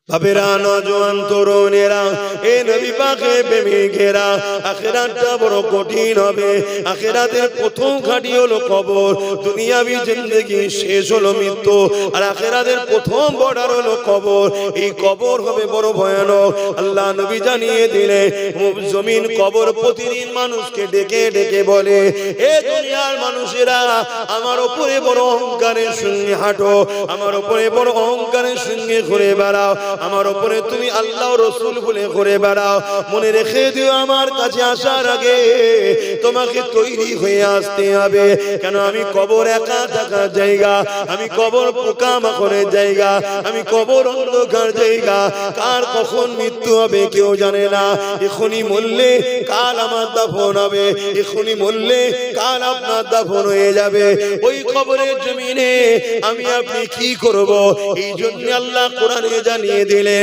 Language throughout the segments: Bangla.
বাবেরা নওজোয়ান তরুণেরা এ নবী পাকের প্রেমিকেরা আখিরাতটা বড় কঠিন হবে। আখিরাতের প্রথম ঘাঁটি হলো কবর। দুনিয়াবি জিন্দেগি শেষ হলো মৃত্যু, আর আখিরাতের প্রথম বর্ডার হলো কবর। এই কবর হবে বড় ভয়ানক। আল্লাহ নবী জানিয়ে দিলে জমিন কবর প্রতিদিন মানুষকে ডেকে ডেকে বলে, এ দুনিয়ার মানুষেরা আমার উপরে বড় অহংকারের সঙ্গে হাঁটো, আমার উপরে বড় অহংকারের সঙ্গে ঘুরে বেড়াও, আমার উপরে তুমি আল্লাহ রসুল বলে ঘুরে বেড়াও। মনে রেখে দিও আমার কাছে আসার আগে তোমাকে তৈরি হয়ে আসতে হবে। কেন আমি কবর একা থাকার জায়গা, আমি কবর পোকামাকড়ের জায়গা, আমি কবর অন্ধকার জায়গা। কার কখন মৃত্যু হবে কেউ জানে না। এখনই মরলে কাল আমার দাফন হবে, এখনই মরলে কাল আপনার দাফন হয়ে যাবে। ওই কবরের জমিনে আমি আপনি কি করব? এই জন্য আল্লাহ কোরআনে জানিয়ে দিলে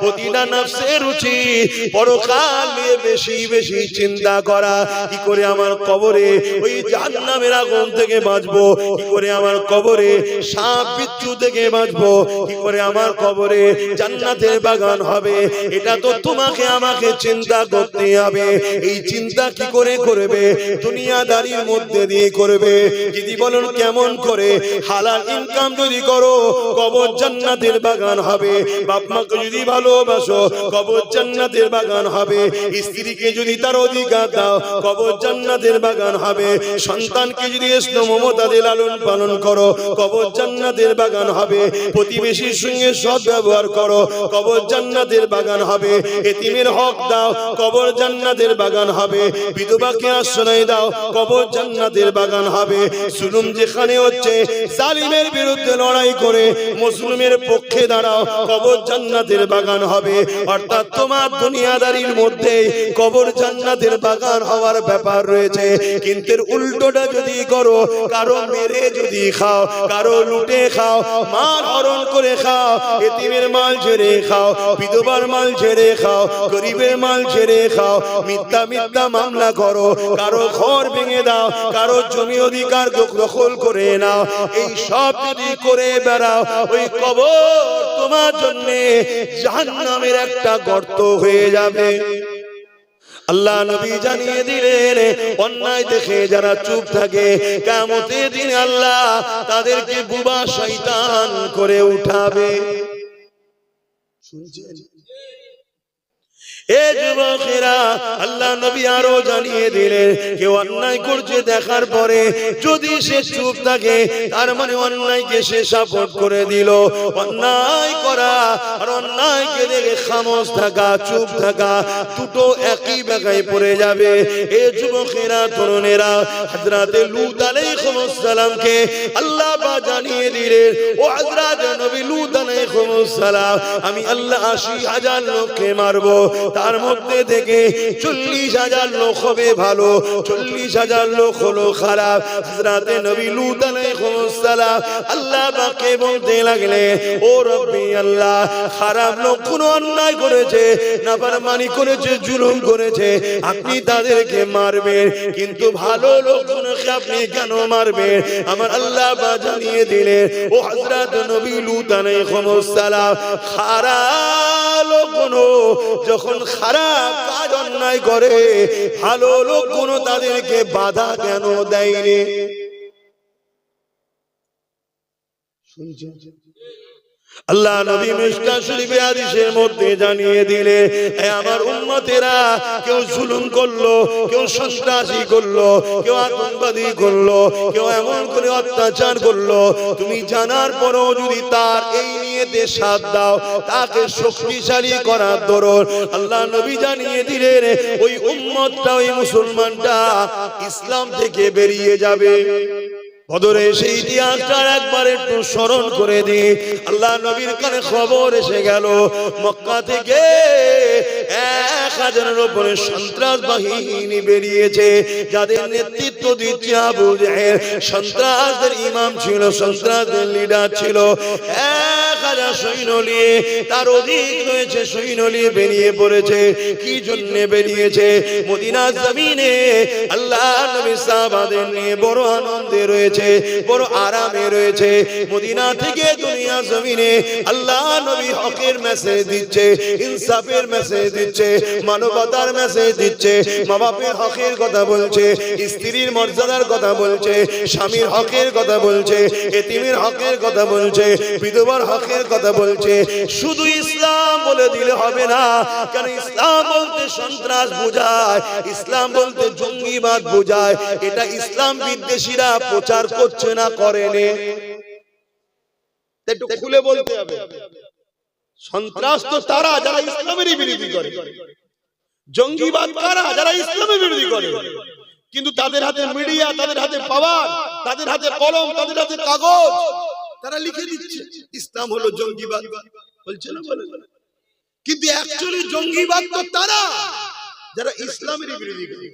প্রতিটা নফসের উচিত পরকাল নিয়ে বেশি বেশি চিন্তা করা। কি করে আমার কবরে ওই জাহান্নামের আগুন থেকে বাঁচবো, কি করে আমার কবরে সাপ বিচ্ছু থেকে বাঁচবো, কি করে আমার কবরে জান্নাতের বাগান হবে। এটা তো তোমাকে আমাকে চিন্তা করতে হবে। এই চিন্তা কি করে করবে? দুনিয়াদারির মধ্যে দিয়ে করবে। যদি বলেন কেমন করে? হালাল ইনকাম যদি করো কবর জান্নাতের বাগান হবে। বাপ মাকে যদি ভালোবাসো কবর জান্নাতের বাগান হবে। স্ত্রীকে যদি তার অধিকার দাও কবর জান্নাতের বাগান হবে। সন্তানকে যদি স্নেহ মমতা দিয়ে লালন পালন করো কবর জান্নাতের বাগান হবে। প্রতিবেশীর সঙ্গে সৎ ব্যবহার করো কবর জান্নাতের বাগান হবে। এতিমের হক দাও কবর জান্নাতের বাগান হবে। বিধবাকে আশ্রয় দাও কবর জান্নাতের বাগান হবে। জুলুম যেখানে হচ্ছে জালিমের বিরুদ্ধে লড়াই করে মুসলিমের পক্ষে দাঁড়াও কবর জান্নাতের বাগান হবে। অর্থাৎ তোমার দুনিয়াদারির মধ্যে কবর জান্নাতের বাগান হওয়ার ব্যাপার রয়েছে। কিন্তু উল্টোটা যদি করো, কারো মেরে যদি খাও, কারো লুটে খাও, মাল হরণ করে খাও, এতিমের মাল ছেড়ে খাও, বিধবার মাল ছেড়ে খাও, গরিবের মাল ছেড়ে খাও, মিথ্যা মিথ্যা মামলা করো, কারো ঘর ভেঙে দাও, কারো জমি অধিকার দখল করে নাও, এই সব যদি করে বেড়াও ওই কবর তোমার জন্য জাহান্নামের একটা গর্ত হয়ে যাবে। আল্লাহ নবী জানিয়ে দিলেন অন্যায় দেখে যারা চুপ থাকে কিয়ামতের দিন আল্লাহ তাদেরকে বুবা শয়তান করে উঠাবে। শুনছেন? এ যুবকেরা, আল্লাহ নবী আরো জানিয়ে দিলেন কেউ অন্যায় করছে দেখার পরে যদি সে চুপ থাকে তার মানে অন্যায়কে সে সাপোর্ট করে দিল। অন্যায় করা আর অন্যায়কে দেখে খামোশ থাকা, চুপ থাকা, দুটো একই জায়গায় পড়ে যাবে। এ যুবকেরা, তরুণেরা, হযরতে লূত আলাইহিস সালামকে আল্লাহ পাক জানিয়ে দিলেন, ও হযরত নবী লূত আলাইহিস সালাম, আমি আল্লাহ ৮০,০০০ লোককে মারবো, তার মধ্যে থেকে ৪০,০০০ লোক হবে ভালো, ৪০,০০০ লোক হলো খারাপ। হযরতে নবী লূত আলাইহিস সালাম আল্লাহ পাককে বলতে লাগলেন, ও রব্বি আল্লাহ, খারাপ লোক কোন অন্যায় করেছে, নাফরমানি করেছে, জুলুম করেছে, আপনি তাদেরকে মারবেন, কিন্তু ভালো লোকগুলোকে আপনি কেন মারবেন? আমার আল্লাহ পাক জানিয়ে দিলেন, ও হযরত নবী লূত আলাইহিস সালাম, খারাপ লোকগুলো যখন খারাপ কাজ অন্যায় করে ভালো লোকগুলো তাদেরকে বাধা কেন দেয়নি? শুনছেন? আল্লাহ নবী মিশকাত শরীফে হাদিসের মধ্যে জানিয়ে দিলে, হে আমার উম্মতেরা, কেউ জুলুম করলো, কেউ সন্ত্রাসী করলো, কেউ আতঙ্কবাদী করলো, কেউ এমন করে অত্যাচার করলো, তুমি জানার পরও যদি তার এই নিয়তে সাথ দাও, তাকে শক্তিশালী করার দরুন আল্লাহ নবী জানিয়ে দিলেন ওই উম্মতটা, ওই মুসলমানটা ইসলাম থেকে বেরিয়ে যাবে। বদরের সেই ইতিহাসটা একবার একটু স্মরণ করে দিই। আল্লাহ নবীর কানে খবর এসে গেল মক্কা থেকে ১,০০০-এর উপরে সন্ত্রাস বাহিনী বেরিয়েছে, যাদের নেতৃত্ব দিচ্ছে আবু জাহেল। সন্ত্রাসদের ইমাম ছিল, সন্ত্রাসদের লিডার ছিল। ১,০০০ সৈন্য নিয়ে, তার অধিক রয়েছে সৈন্য নিয়ে বেরিয়ে পড়েছে। কি জন্য বেরিয়েছে? মদিনার জমিনে আল্লাহ নবী সাহাবাদের নিয়ে বড় আনন্দে রয়েছে, বড় আরামে রয়েছে। মদিনা থেকে দুনিয়া দুনিয়া জমিনে আল্লাহ নবী হকের মেসেজ দিচ্ছে, ইনসাফের মেসেজ দিচ্ছে, মানবতার মেসেজ দিচ্ছে, মা বাপের হকের কথা বলছে, স্ত্রীর মর্যাদার কথা বলছে, স্বামীর হকের কথা বলছে, এতিমের হকের কথা বলছে, বিধবার হকের কথা বলছে। শুধু ইসলাম বলে দিলে হবে না, কারণ ইসলাম বলতে সন্ত্রাস বোঝায়, ইসলাম বলতে জঙ্গিবাদ বোঝায়। এটা ইসলাম বিদ্বেষীরা প্রচার করছে না, করেনি। একটু খুলে বলতে হবে, সন্ত্রাস তো তারা যারা ইসলামেরই বিরোধী করে, জঙ্গিবাদ কারা যারা ইসলামের বিরোধী করে। কিন্তু তাদের হাতে মিডিয়া, তাদের হাতে পাওয়ার, তাদের হাতে কলম, তাদের হাতে কাগজ, তারা লিখে দিচ্ছে ইসলাম হলো জঙ্গিবাদ, বলছে না বলে। কিন্তু অ্যাকচুয়ালি জঙ্গিবাদ তো তারা যারা ইসলামের বিরোধী করে।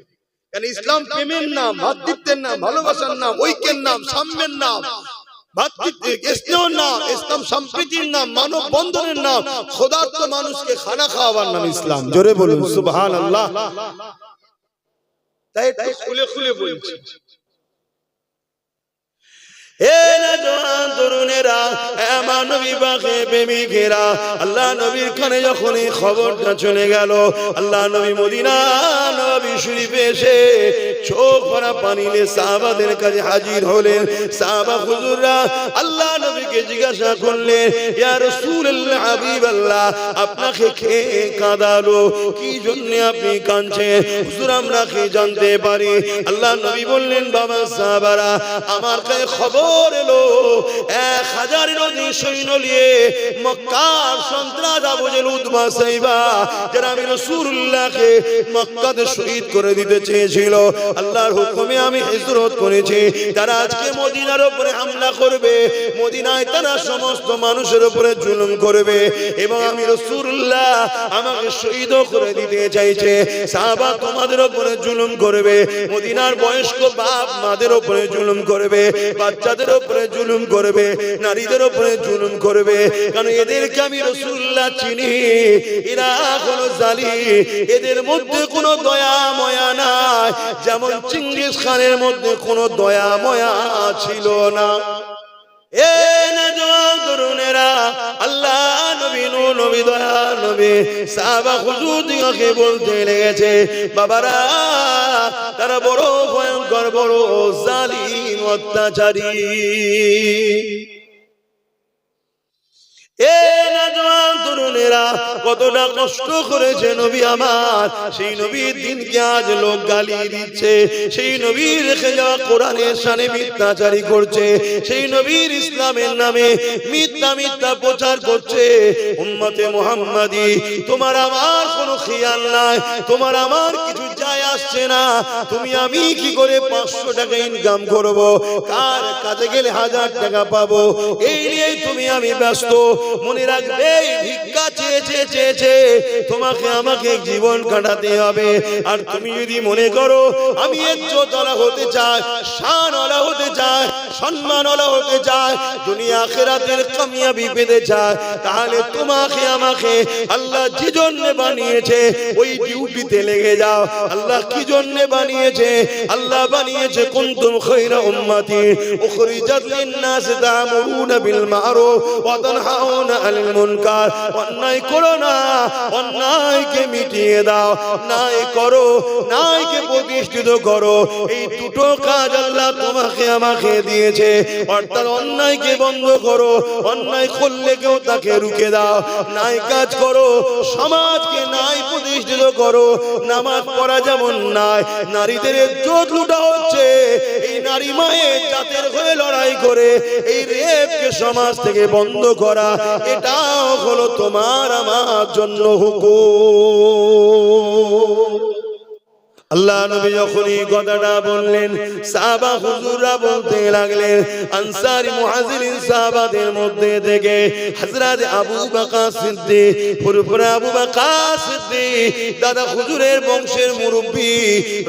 কারণ ইসলাম প্রেমের নাম, ভ্রাতৃত্বের নাম, ভালোবাসার নাম, ঐক্যের নাম, সাম্যের নাম, ইসলাম সম্প্রীতির নাম, মানব বন্ধনের নাম, খোদার্থ মানুষকে খানা খাওয়াবার নাম ইসলাম। জোরে বলুন সুবহানাল্লাহ। তাই খুলে খুলে বলছি, আল্লাহ নবীর কানে যখন এই খবরটা চলে গেল, আল্লাহ নবী মদিনা নববী শরীফে এসে চোখ ভরা পানি নিয়ে সাহাবাদের কাছে হাজির হলেন। সাহাবা হুজুররা আল্লাহ নবীকে জিজ্ঞাসা করলেন, ইয়া রাসূলুল্লাহ, হাবিবাল্লাহ, আপনাকে কে কাঁদালো? কি জন্য আপনি কাঁদছেন? হুজুর, আমরা কি জানতে পারি? আল্লাহ নবী বললেন, বাবা সাহাবারা, আমার কাছে খবর এলো 1000 নদী সৈন্য নিয়ে মক্কার সন্ত্রাস আবু জেহেল, উতবা, সাইবা, যারা আমি রাসূলুল্লাহকে মক্কাতে শহীদ করে দিতে চেয়েছিল, আল্লাহর হুকুমে আমি হিজরত করেছি, তারা আজকে মদিনার উপরে হামলা করবে, মদিনায় তারা সমস্ত মানুষের উপরে জুলুম করবে, এবং আমি রাসূলুল্লাহ আমাকে শহীদ করে দিতে চাইছে। সাহাবা তোমাদের উপরে জুলুম করবে, মদিনার বয়স্ক বাপ মাদের উপরে জুলুম করবে, বাচ্চাদের উপরে জুলুম করবে, নারীদের উপরে জুলুম করবে, কারণ এদেরকে আমি রাসূলুল্লাহ চিনি, এরা হলো জালিম, এদের মধ্যে কোনো দয়া ময়া নাই, যেমন চিঙ্গিস খানের মধ্যে কোনো দয়া ময়া ছিল না। এ নওজওয়ান তরুণেরা, আল্লাহ নবী, নবী, দয়া নবী, সাহাবা হুজুরদিগকে বলতে লেগেছে, বাবারা, তারা বড় ভয়ঙ্কর, বড় জালিম, অত্যাচারী। এ নওজওয়ান তরুণেরা, কতটা কষ্ট করেছে নবী আমার, সেই নবীর দিনকে আজ লোক গালি দিচ্ছে, সেই নবীর রেখে যাওয়া কোরআনের শানে মিথ্যাচারী করছে, সেই নবীর ইসলামের নামে মিথ্যা মিথ্যা প্রচার করছে। উম্মতে মুহাম্মাদি, তোমার আমার কোনো খেয়াল নাই, তোমার আমার কিছু যায় আসছে না, তুমি আমি কি করে 500 টাকা ইনকাম করব, কার কাছে গেলে 1000 টাকা পাবো, এই নিয়েই তুমি আমি ব্যস্ত। মনে রাখবে, ভিক্ষা চেয়েছে তোমাকে আমাকে জীবন কাটাতে হবে। আর তুমি যদি মনে করো আমি ইজ্জতওয়ালা হতে চাই, শানওয়ালা হতে চাই, সম্মানওয়ালা হতে চাই, দুনিয়া আখিরাতের কামিয়াবি পেতে চাই, তাহলে তোমাকে আমাকে আল্লাহ যে জন্য বানিয়েছে ওই ডিউটিতে লেগে যাও। আল্লাহ কি জন্য বানিয়েছে? আল্লাহ বানিয়েছে কুনতুম খায়রা উম্মতি উখরিজাত লিন-নাস তা'মুরুনা বিল মা'রুফ ওয়া তানহাউনা আনিল মুনকার। অন্যায় করো না, অন্যায়কে মিটিয়ে দাও, ন্যায় করো, ন্যায়কে প্রতিষ্ঠিত করো। এই দুটো কাজ আল্লাহ তোমাকে আমাকে দিয়েছে। অর্থাৎ অন্যায়কে বন্ধ করো, অন্যায় করলে কেউ তাকে রুখে দাও, ন্যায় কাজ করো, সমাজকে ন্যায় প্রতিষ্ঠিত করো। নামাজ পড়া যেমন নাই, নারীদের ইজ্জত লুটা হচ্ছে, এই নারী মায়ের জাতের হয়ে লড়াই করে এই রেপকে সমাজ থেকে বন্ধ করা, এটাও হলো তোমার আমার জন্য হুকুম। আল্লাহ নবী যখন এই কথাটা বললেন, সাহাবা হুজুররা বলতে লাগলেন, আনসারী মুহাজিরিন সাহাবাদের মধ্যে থেকে হযরত আবু বকর সিদ্দিক, ফুরফুরা আবু বকর সিদ্দিক, দাদা হুজুরের বংশের মুরব্বি,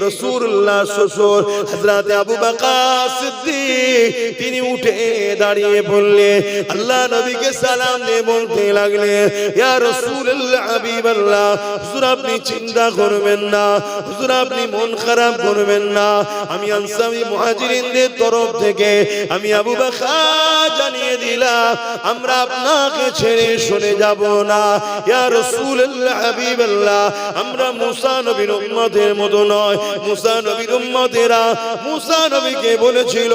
রাসূলুল্লাহ শ্বশুর হযরত আবু বকর সিদ্দিক, তিনি উঠে দাঁড়িয়ে বললেন, আল্লাহ নবীকে সালাম দিয়ে বলতে লাগলেন, ইয়া রাসূলুল্লাহ, হাবিবাল্লাহ, হুজুর আপনি চিন্তা করবেন না, হুজুর আপনি মন খারাপ করবেন না। আমি আনসারী মুহাজিরিনদের তরফ থেকে আমি আবু বকর জানিয়ে দিলাম, আমরা আপনাকে ছেড়ে সরে যাব না। ইয়া রাসূলুল্লাহ, হাবিবাল্লাহ, আমরা মুসা নবীর উম্মতের মতো নয়। মুসা নবীর উম্মতেরা মুসা নবীকে বলেছিল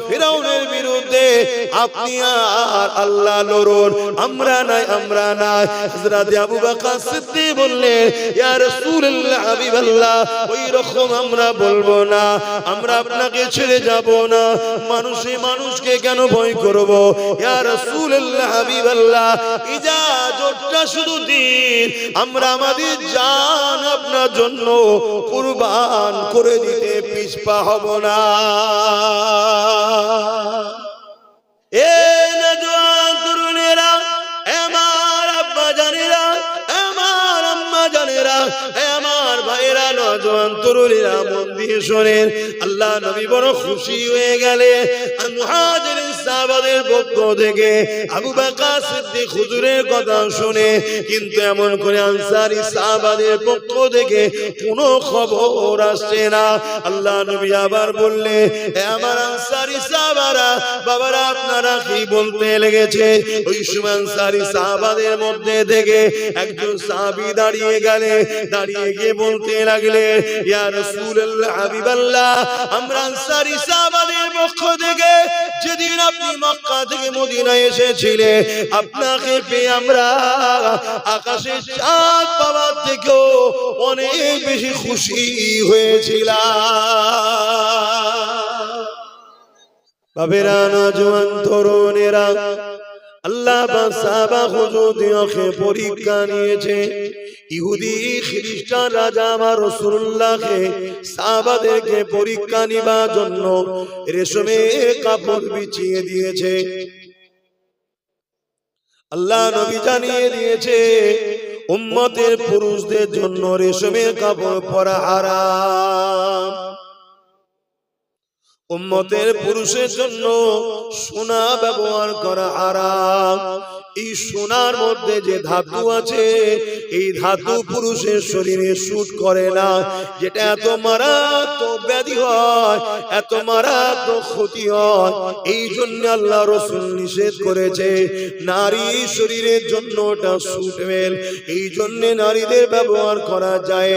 ফিরাউনের বিরুদ্ধে আপনি আর আল্লাহ লড়ুন, আমরা নাই, আমরা নাই। হযরত আবু বকর সিদ্দিক বললেন, ইয়া রাসূলুল্লাহ, হাবিবাল্লাহ, ওই রকম আমরা বলবো না, আমরা আপনাকে ছেড়ে যাব না। মানুষে মানুষকে কেন ভয় করব? ইয়া রাসূলুল্লাহ, হাবিবাল্লাহ, ইজাজতটা শুধু দিন, আমরা আমাদের জান আপনার জন্য কুরবান করে দিতে পিছপা হব না। এ নওজোয়ান তরুণেরা, আমার আব্বা জানেরা, আমার আম্মা জানেরা, আমার ভাইরা, নওজোয়ান তরুণেরা, মন দিয়ে শোনেন। আল্লাহ নবী বড় খুশি হয়ে গেলে মুহাজিরিন সাহাবাদের পক্ষ থেকে আবু বকর সিদ্দিক হুজুরের কথা শুনে, কিন্তু এমন করে আনসারী সাহাবাদের পক্ষ থেকে কোনো খবর আসছে না। আল্লাহ নবী আবার বললে, আমার আনসারী সাহাবারা, বাবারা, আপনারা কি বলতে লেগেছে? ওই সময় আনসারী সাহাবাদের মধ্যে থেকে একজন সাহাবী দাঁড়িয়ে গেলে, দাঁড়িয়ে গিয়ে বলতে লাগলে, ইয়া রাসূলুল্লাহ, হাবিবাল্লাহ, আমরা আনসারী সাহাবাদের পক্ষ থেকে যেদিন আপনি মক্কা থেকে মদিনায় এসেছিলেন, আপনাকে পেয়ে আমরা আকাশের চাঁদ পাওয়ার থেকেও অনেক বেশি খুশি হয়েছিলাম। বাবেরা, নওজোয়ান তরুণেরা, আল্লাহ সাহাবা হুজুরকে পরীক্ষা নিয়েছে। ইহুদি খ্রিস্টান রাজা আমার রাসূলুল্লাহকে সাহাবাদেরকে পরীক্ষা নিবার জন্য রেশমের কাপড় বিছিয়ে দিয়েছে। আল্লাহ নবী জানিয়ে দিয়েছে উম্মতের পুরুষদের জন্য রেশমের কাপড় পরা হারাম, উম্মতের পুরুষের জন্য সোনা ব্যবহার করা হারাম। এই সোনার মধ্যে যে ধাতু আছে, এই ধাতু পুরুষের শরীরে শুট করে না। যেটা এত মারাত্মক ব্যাধি হয়, এত মারাত্মক ক্ষতি হয়, এই জন্য আল্লাহ রাসূল নিষেধ করেছে। নারী শরীরের জন্য ওটা সুটেবল, এই জন্য নারীদের ব্যবহার করা যায়।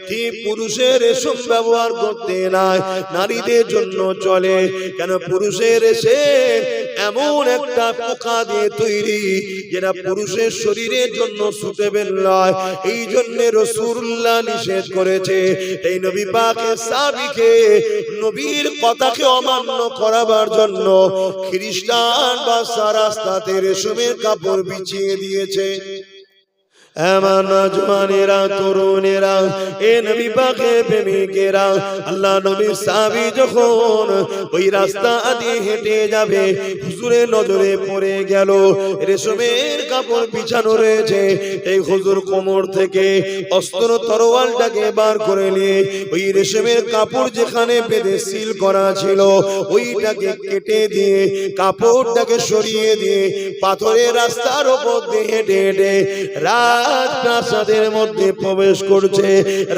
কি পুরুষের রেশম ব্যবহার করতে নাই, নারীদের জন্য চলে। কেন? পুরুষের রেশম এমন একটা পোকা দিয়ে তৈরি, যেটা পুরুষের শরীরের জন্য সুটেবল নয়, এই জন্য রাসূলুল্লাহ নিষেধ করেছে। এই নবী পাকের সাহাবীকে নবীর কথাকে অমান্য করাবার জন্য খ্রিস্টান বাদশা রাস্তাতে রেশমের কাপড় বিছিয়ে দিয়েছে। আমার নওজোয়ানেরা, তরুণেরা, এ নবী পাকের প্রেমিকেরা, আল্লাহ নবীর সাহাবী যখন ওই রাস্তা দিয়ে হেঁটে যাবে, হুজুরের নজরে পড়ে গেল রেশমের কাপড় বিছানো রয়েছে। এই হুজুর কোমর থেকে অস্ত্র তরোয়ালটাকে বার করে নিয়ে ওই রেশমের কাপড় যেখানে বেঁধে সিল করা ছিল, ওইটাকে কেটে দিয়ে কাপড়টাকে সরিয়ে দিয়ে পাথরের রাস্তার উপর দিয়ে হেঁটে হেঁটে রাজপ্রাসাদের মধ্যে প্রবেশ করছে।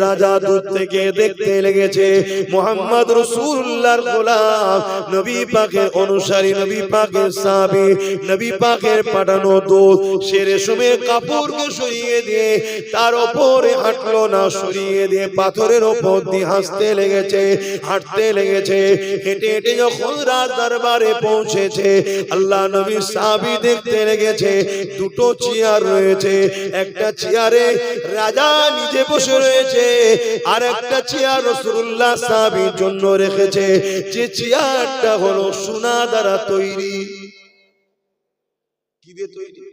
রাজা দূর থেকে দেখতে লেগেছে মুহাম্মদ রাসূলুল্লাহর গোলাম, নবী পাকের অনুসারী, নবী পাকের সাহাবী, নবী পাকের পাঠানো দূত, সে রেশমের কাপড়কে সরিয়ে দিয়ে তার উপরে হাঁটলো না, সরিয়ে দিয়ে পাথরের উপর দিয়ে হাসতে লেগেছে, হাঁটতে লেগেছে। হেঁটে হেঁটে যখন রাজ দরবারে পৌঁছেছে, আল্লাহ নবীর সাহাবী দেখতে লেগেছে দুটো চেয়ার রয়েছে। একটা চেয়ারে রাজা নিজে বসে রয়েছে, আর একটা চেয়ার রাসূলুল্লাহ সাহাবীর জন্য রেখেছে, যে চেয়ারটা হলো সোনা দ্বারা তৈরি। কি দিয়ে তৈরি?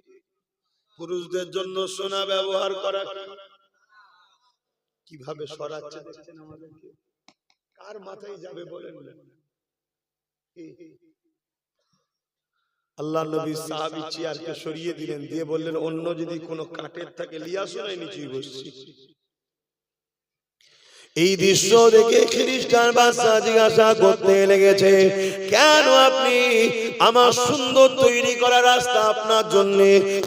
পুরুষদের জন্য সোনা ব্যবহার করা। কিভাবে সরাচ্ছে দেখছেন আমাদেরকে? কার মাথায় যাবে বলেন? আল্লাহ নবী সাহাবী চেয়ারকে সরিয়ে দিলেন, দিয়ে বললেন অন্য যদি কোনো কাঠের থাকে লিয়া শোনাই নিচেই বসছি। এই দৃশ্য দেখে খ্রিস্টান বাচ্চা জিজ্ঞাসা করতে লেগেছে, কেন আপনি আমার সুন্দর তৈরি করা রাস্তা আপনার জন্য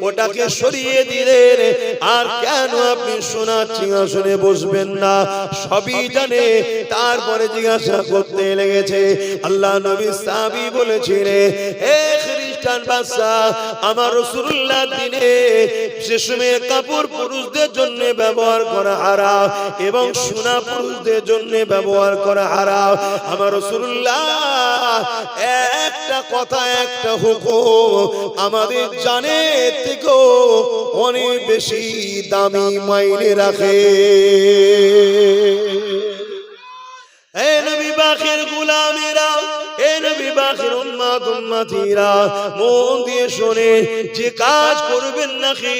ওটাকে সরিয়ে দিলেন, আর কেন আপনি সোনার সিংহাসনে বসবেন না? সবই জানে, তারপরে জিজ্ঞাসা করতে লেগেছে। আল্লাহ নবী সাহাবী বলেছিলেন, হে খ্রিস্টান বাচ্চা, আমার রাসূলুল্লাহ দিনে শেষমের কাপড় পুরুষদের জন্য ব্যবহার করা হারাম এবং সোনা পুরুষদের জন্য ব্যবহার করা হারাম। আমার রাসূলুল্লাহ একটা কথা, একটা হুকুম আমাদের জানের থেকেও অনেক বেশি দামি মাইনে রাখে। এ নবী পাকের গোলামেরা, এ নবী পাকের উম্মত উম্মতিরা, মন দিয়ে শুনে, যে কাজ করবেন নাকি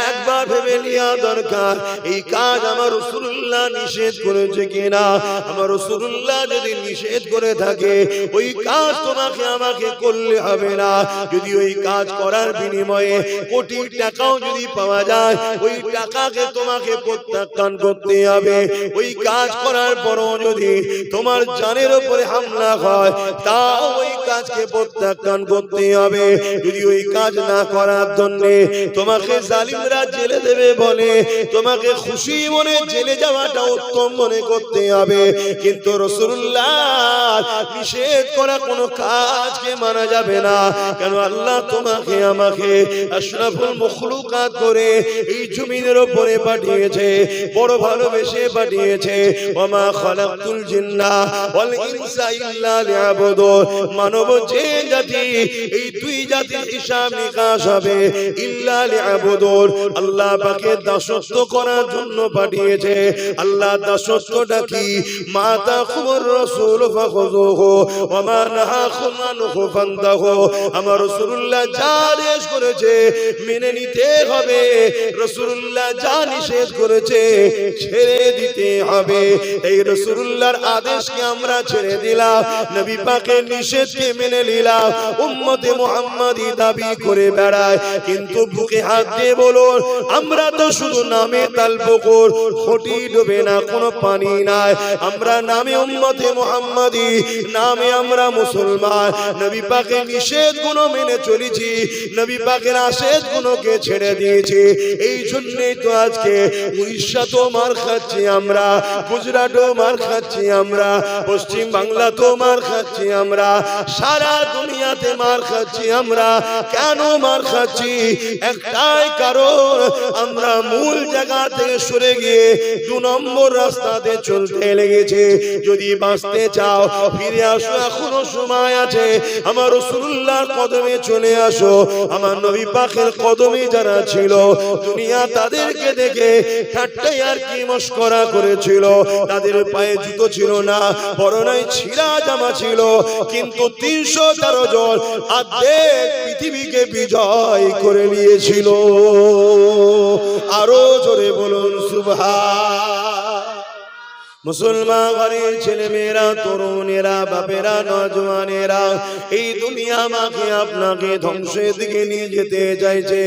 একবার ভেবে নেওয়া দরকার, এই কাজ আমার রাসূলুল্লাহ নিষেধ করেছে কিনা। আমার রাসূলুল্লাহ যদি নিষেধ করে থাকে, ওই কাজ তোমাকে আমাকে করলে হবে না। যদি ওই কাজ করার বিনিময়ে কোটি টাকাও যদি পাওয়া যায়, ওই টাকাকে তোমাকে প্রত্যাখ্যান করতে হবে। ওই কাজ করার পরও যদি তোমার জানের উপরে হামলা হয়, তাও ওই কাজকে প্রত্যাখ্যান করতে হবে। যদি ওই কাজ না করার জন্য তোমাকে জালিমরা জেলে দেবে বলে, তোমাকে খুশি মনে জেলে যাওয়াটা উত্তম মনে করতে হবে। কিন্তু রাসূলুল্লাহ নিষেধ করা কোনো কাজকে মানা যাবে না। কেন আল্লাহ তোমাকে আমাকে আশরাফুল মখলুকাত করে এই জমিনের উপরে পাঠিয়েছে, বড় ভালোবেসে পাঠিয়েছে। ওয়া মা খালাকতুল জিন্না ওয়াল ইনসা ইল্লা লিয়াবুদুন। মানব যে জাতি, এই দুই জাতির হিসাব নিকাশ হবে, ইল্লা লিয়াবুদুন, আল্লাহ পাকের দাসত্ব করার জন্য পাঠিয়েছে। আল্লাহ দাসত্বটা কি? মা তাকুমুর রাসূল ফাখুযুহু ওয়া মা নাহাকুম আনহু ফান্তাহু। আমার রাসূলুল্লাহ যা আদেশ করেছে মেনে নিতে হবে, রাসূলুল্লাহ যা নিষেধ করেছে ছেড়ে দিতে হবে। এই রাসূলুল্লাহর আদেশকে আমরা ছেড়ে দিলাম, নবী পাকের নিষেধকে মেনে নিলাম, উম্মতে মুহাম্মাদি দাবি করে বেড়ায়। কিন্তু বুকে হাত দিয়ে বলুন, আমরা তো শুধু নামে তালবকুর, খুঁটি ডুবে না, কোনো পানি নাই। আমরা নামে উম্মতে মুহাম্মাদি, নামে আমরা মুসলমান। নবী পাকের নিষেধগুলো মেনে চলেছি, নবী পাকের আদেশগুলোকে ছেড়ে দিয়েছি। এই জন্যই তো আজকে উড়িষ্যাতেও মার খাচ্ছি আমরা, গুজরাটও মার খাচ্ছি আমরা, পশ্চিম বাংলাতেও মার খাচ্ছি আমরা, সারা দুনিয়াতে মার খাচ্ছি আমরা। কেন মার খাচ্ছি? একটাই কারণ, আমরা মূল জায়গা থেকে সরে গিয়ে 2 নম্বর রাস্তাতে চলতে লেগেছে। যদি বাঁচতে চাও ফিরে আসো, এখনো সময় আছে। আমার রাসূলুল্লাহর কদমে চলে আসো। আমার নবী পাকের কদমে যারা ছিল, দুনিয়া তাদেরকে দেখে ঠাট্টাই আর কি মশকরা করেছিল। তাদের পায়ে জুতো ছিল না, বরনাই ছিঁড়া জামা ছিল, কিন্তু 313 জন অর্ধেক পৃথিবীকে বিজয় করে নিয়েছিল। আরো জোরে বলুন সুবহান। মুসলমান ঘরের ছেলে মেয়েরা, তরুণেরা, বাপেরা, নজওয়ানেরা, এই দুনিয়া আমাকে আপনাকে ধ্বংসের দিকে নিয়ে যেতে চাইছে।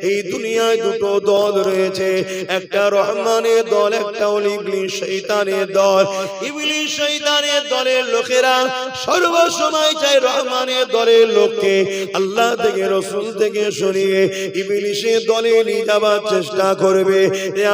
এই দুনিয়ায় দুটো দল রয়েছে, একটা রহমানের দল, একটা হলো ইবলিস শয়তানের দল। ইবলিস শয়তানের দলের লোকেরা সর্বসময় চায় রহমানের দলের লোককে আল্লাহ থেকে, রাসূল থেকে সরিয়ে ইবলিসের দলে নিয়ে যাবার চেষ্টা করবে।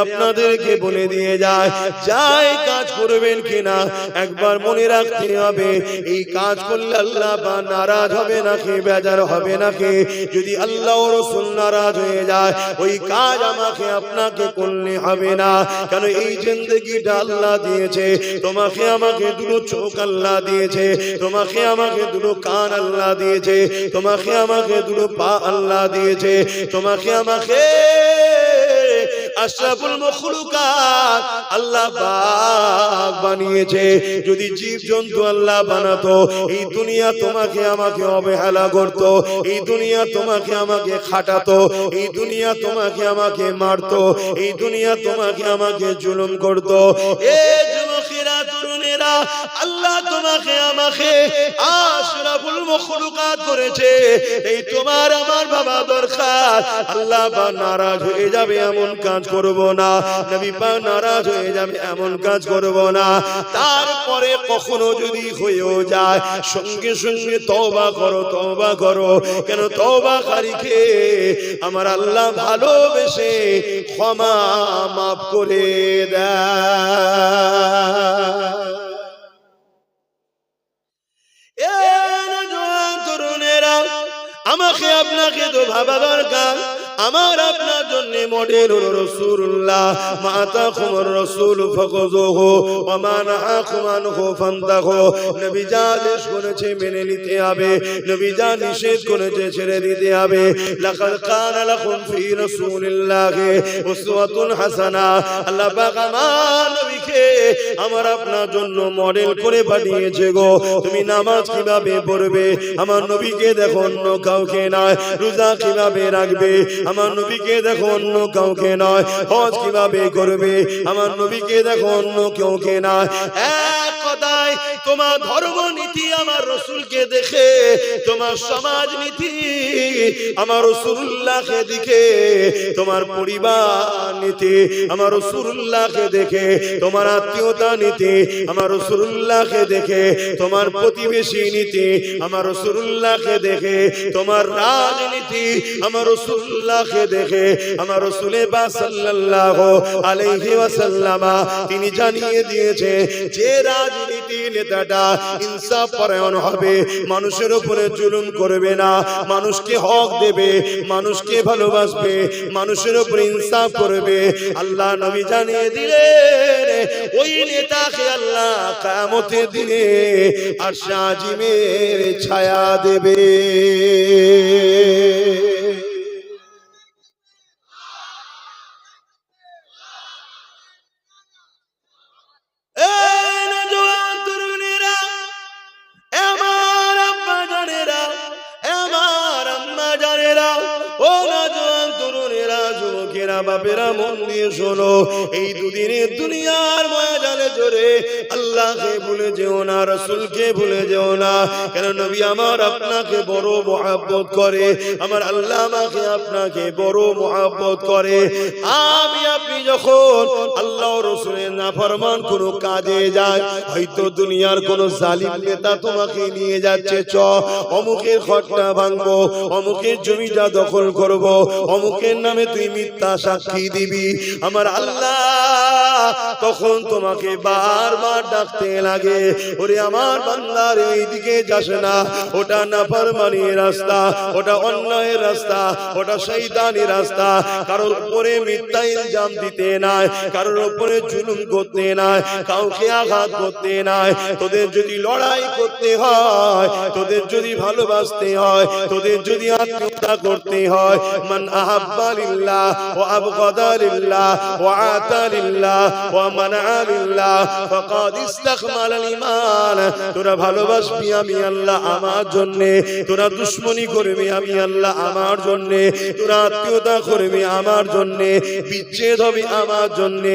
আপনাদেরকে বলে দিয়ে যায়, যাই কাজ করবেন কিনা একবার মনে রাখতে হবে, এই কাজ করলে আল্লাহ বা নারাজ হবে নাকি, বেজার হবে নাকি। যদি আল্লাহ ও রাসূল নারাজ হয়ে যায়, ওই কাজ আমাকে আপনাকে করলে হবে না। কারণ এই জিন্দেগিটা আল্লাহ দিয়েছে, তোমাকে আমাকে দুটো চোখ আল্লাহ দিয়েছে, তোমাকে আমাকে দুটো কান আল্লাহ দিয়েছে, তোমাকে আমাকে দুটো পা আল্লাহ দিয়েছে, তোমাকে আমাকে আশরাফুল মখলুকাত আল্লাহ পাক বানিয়েছে। যদি জীব জন্তু আল্লাহ বানাতো, এই দুনিয়া তোমাকে আমাকে অবহেলা করতো, এই দুনিয়া তোমাকে আমাকে খাটাতো, এই দুনিয়া তোমাকে আমাকে মারতো, এই দুনিয়া তোমাকে আমাকে জুলুম করতো। এ যুবকেরা, তরুণেরা, বোনেরা, আল্লাহ তোমাকে আমাকে আশরাফুল মখলুকাত করেছে, এই তোমার আমার বাবা দরকার। আল্লাহ পাক নারাজ হয়ে যাবে এমন কাজ করব না, নবী পাক নারাজ হয়ে যাবে এমন কাজ করব না। তারপরে কখনো যদি হয়েও যায়, সঙ্গে সঙ্গে তওবা করো, তওবা করো। কেন তওবাকারীকে আমার আল্লাহ ভালোবেসে ক্ষমা মাফ করে দেয়। তরুণেরা, আমাকে আপনাকে তো ভাবা দরকার, আমার আপনার জন্য মডেল হলো রাসূলুল্লাহ। মাতাকুমুর রাসূল ফাখুযুহু ওয়া মা নাহাকুম আনহু ফান্তাহু। নবী যা আদেশ করেছে মেনে নিতে হবে, নবী যা নিষেধ করেছে ছেড়ে দিতে হবে। লাকাদ কানা লাকুম ফি রাসূলিল্লাহি উসওয়াতুন হাসানা। আল্লাহ পাক আমার নবীকে আমার আপনার জন্য মডেল করে পাঠিয়েছে গো। তুমি নামাজ কিভাবে পড়বে আমার নবীকে দেখো, অন্য কাউকে নয়। রোজা কিভাবে রাখবে আমার নবীকে দেখো, অন্য কাউকে নয়। হজ কিভাবে করবে আমার নবীকে দেখো, অন্য কাউকে নয়। এক কথায় তোমার ধর্ম নীতি আমার রাসূলকে দেখে, তোমার সমাজ নীতি আমার রাসূলুল্লাহকে দেখে, তোমার পরিবার নীতি আমার রাসূলুল্লাহকে দেখে, তোমার আত্মীয়তা নীতি আমার রাসূলুল্লাহকে দেখে, তোমার প্রতিবেশী নীতি আমার রাসূলুল্লাহকে দেখে, তোমার রাজনীতি আমার রাসূলুল্লাহকে দেখে। আমার রাসূল পাক সাল্লাল্লাহু আলাইহি ওয়াসাল্লাম তিনি জানিয়ে দিয়েছে, যে রাজনীতি নেতাটা ইনসাফ পরায়ণ হবে, মানুষের উপরে জুলুম করবে না, মানুষকে হক দেবে, মানুষকে ভালোবাসবে, মানুষের উপরে ইনসাফ করবে, আল্লাহ নবী জানিয়ে দিলেন ওই নেতাকে আল্লাহ কিয়ামতের দিনে আরশে আজিমের ছায়া দেবে। বাপেরা মন দিয়ে শোনো, এই দুদিনের দুনিয়ার ময়দানে জোরে আল্লাহকে ভুলে যেও না, রাসূলকে ভুলে যেও না। কেন নবী আমার আপনাকে বড় মহব্বত করে, আমার আল্লাহ আমাকে আপনাকে বড় মহব্বত করে। আমি আপনি যখন আল্লাহ রাসূলের নাফরমান কোনো কাজে যায়, হয়তো দুনিয়ার কোনো জালিম নেতা তোমাকে নিয়ে যাচ্ছে, চ অমুকের ঘরটা ভাঙবো, অমুকের জমিটা দখল করব, অমুকের নামে তুই মিথ্যা সাক্ষী দিবি, আমার আল্লাহ তখন তোমাকে বারবার ডাকতে লাগে, ওরে আমার বান্দার এইদিকে যাস না, ওটা নাফরমানির রাস্তা, ওটা অন্যায়ের রাস্তা, ওটা শয়তানি রাস্তা। কারোর উপরে মিথ্যা ইলজাম দিতে নাই, কারোর উপরে জুলুম করতে নাই, কাউকে আঘাত করতে নাই। তোদের যদি লড়াই করতে হয়, তোদের যদি ভালোবাসতে হয়, তোদের যদি আত্মীয়তা করতে হয়, মান আহাব্বা লিল্লাহ ওয়া আবগাদা লিল্লাহ ওয়া আতা লিল্লাহ ওয়া মানা লিল্লাহ ফাকাদ ইসতাকমালাল ঈমান। তোরা ভালোবাসবি আমি আল্লাহ আমার জন্য, তোরা দুশমনি করবি আমি আল্লাহ আমার জন্য, তোরা আত্মীয়তা করবি আমার জন্য, বিচ্ছেদ হবে আমার জন্য।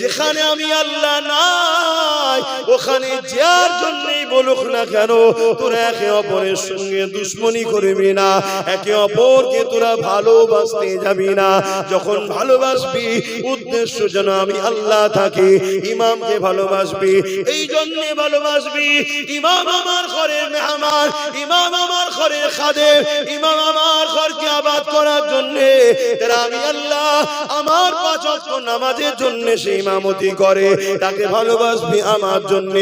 যেখানে আমি আল্লাহ নাই, ওখানে যার জন্যই বলুক না কেন, তোরা একে অপরের সঙ্গে দুশমনি করবি না, একে অপরকে তোরা ভালোবাসতে যাবি না। যখন ভালোবাসবি উদ্দেশ্য যেন আমি আল্লাহ থাকি। ইমামকে ভালোবাসবি, এই জন্য ভালোবাসবি ইমাম আমার ঘরের মেহমান, ইমাম আমার ঘরের খাদেম, ইমাম আমার ঘরকে আবাদ করার জন্য। তারা আমি আল্লাহ আমার 5 ওয়াক্ত নামাজের জন্য সে ইমামতি করে, তাকে ভালোবাসবি আমার জন্য।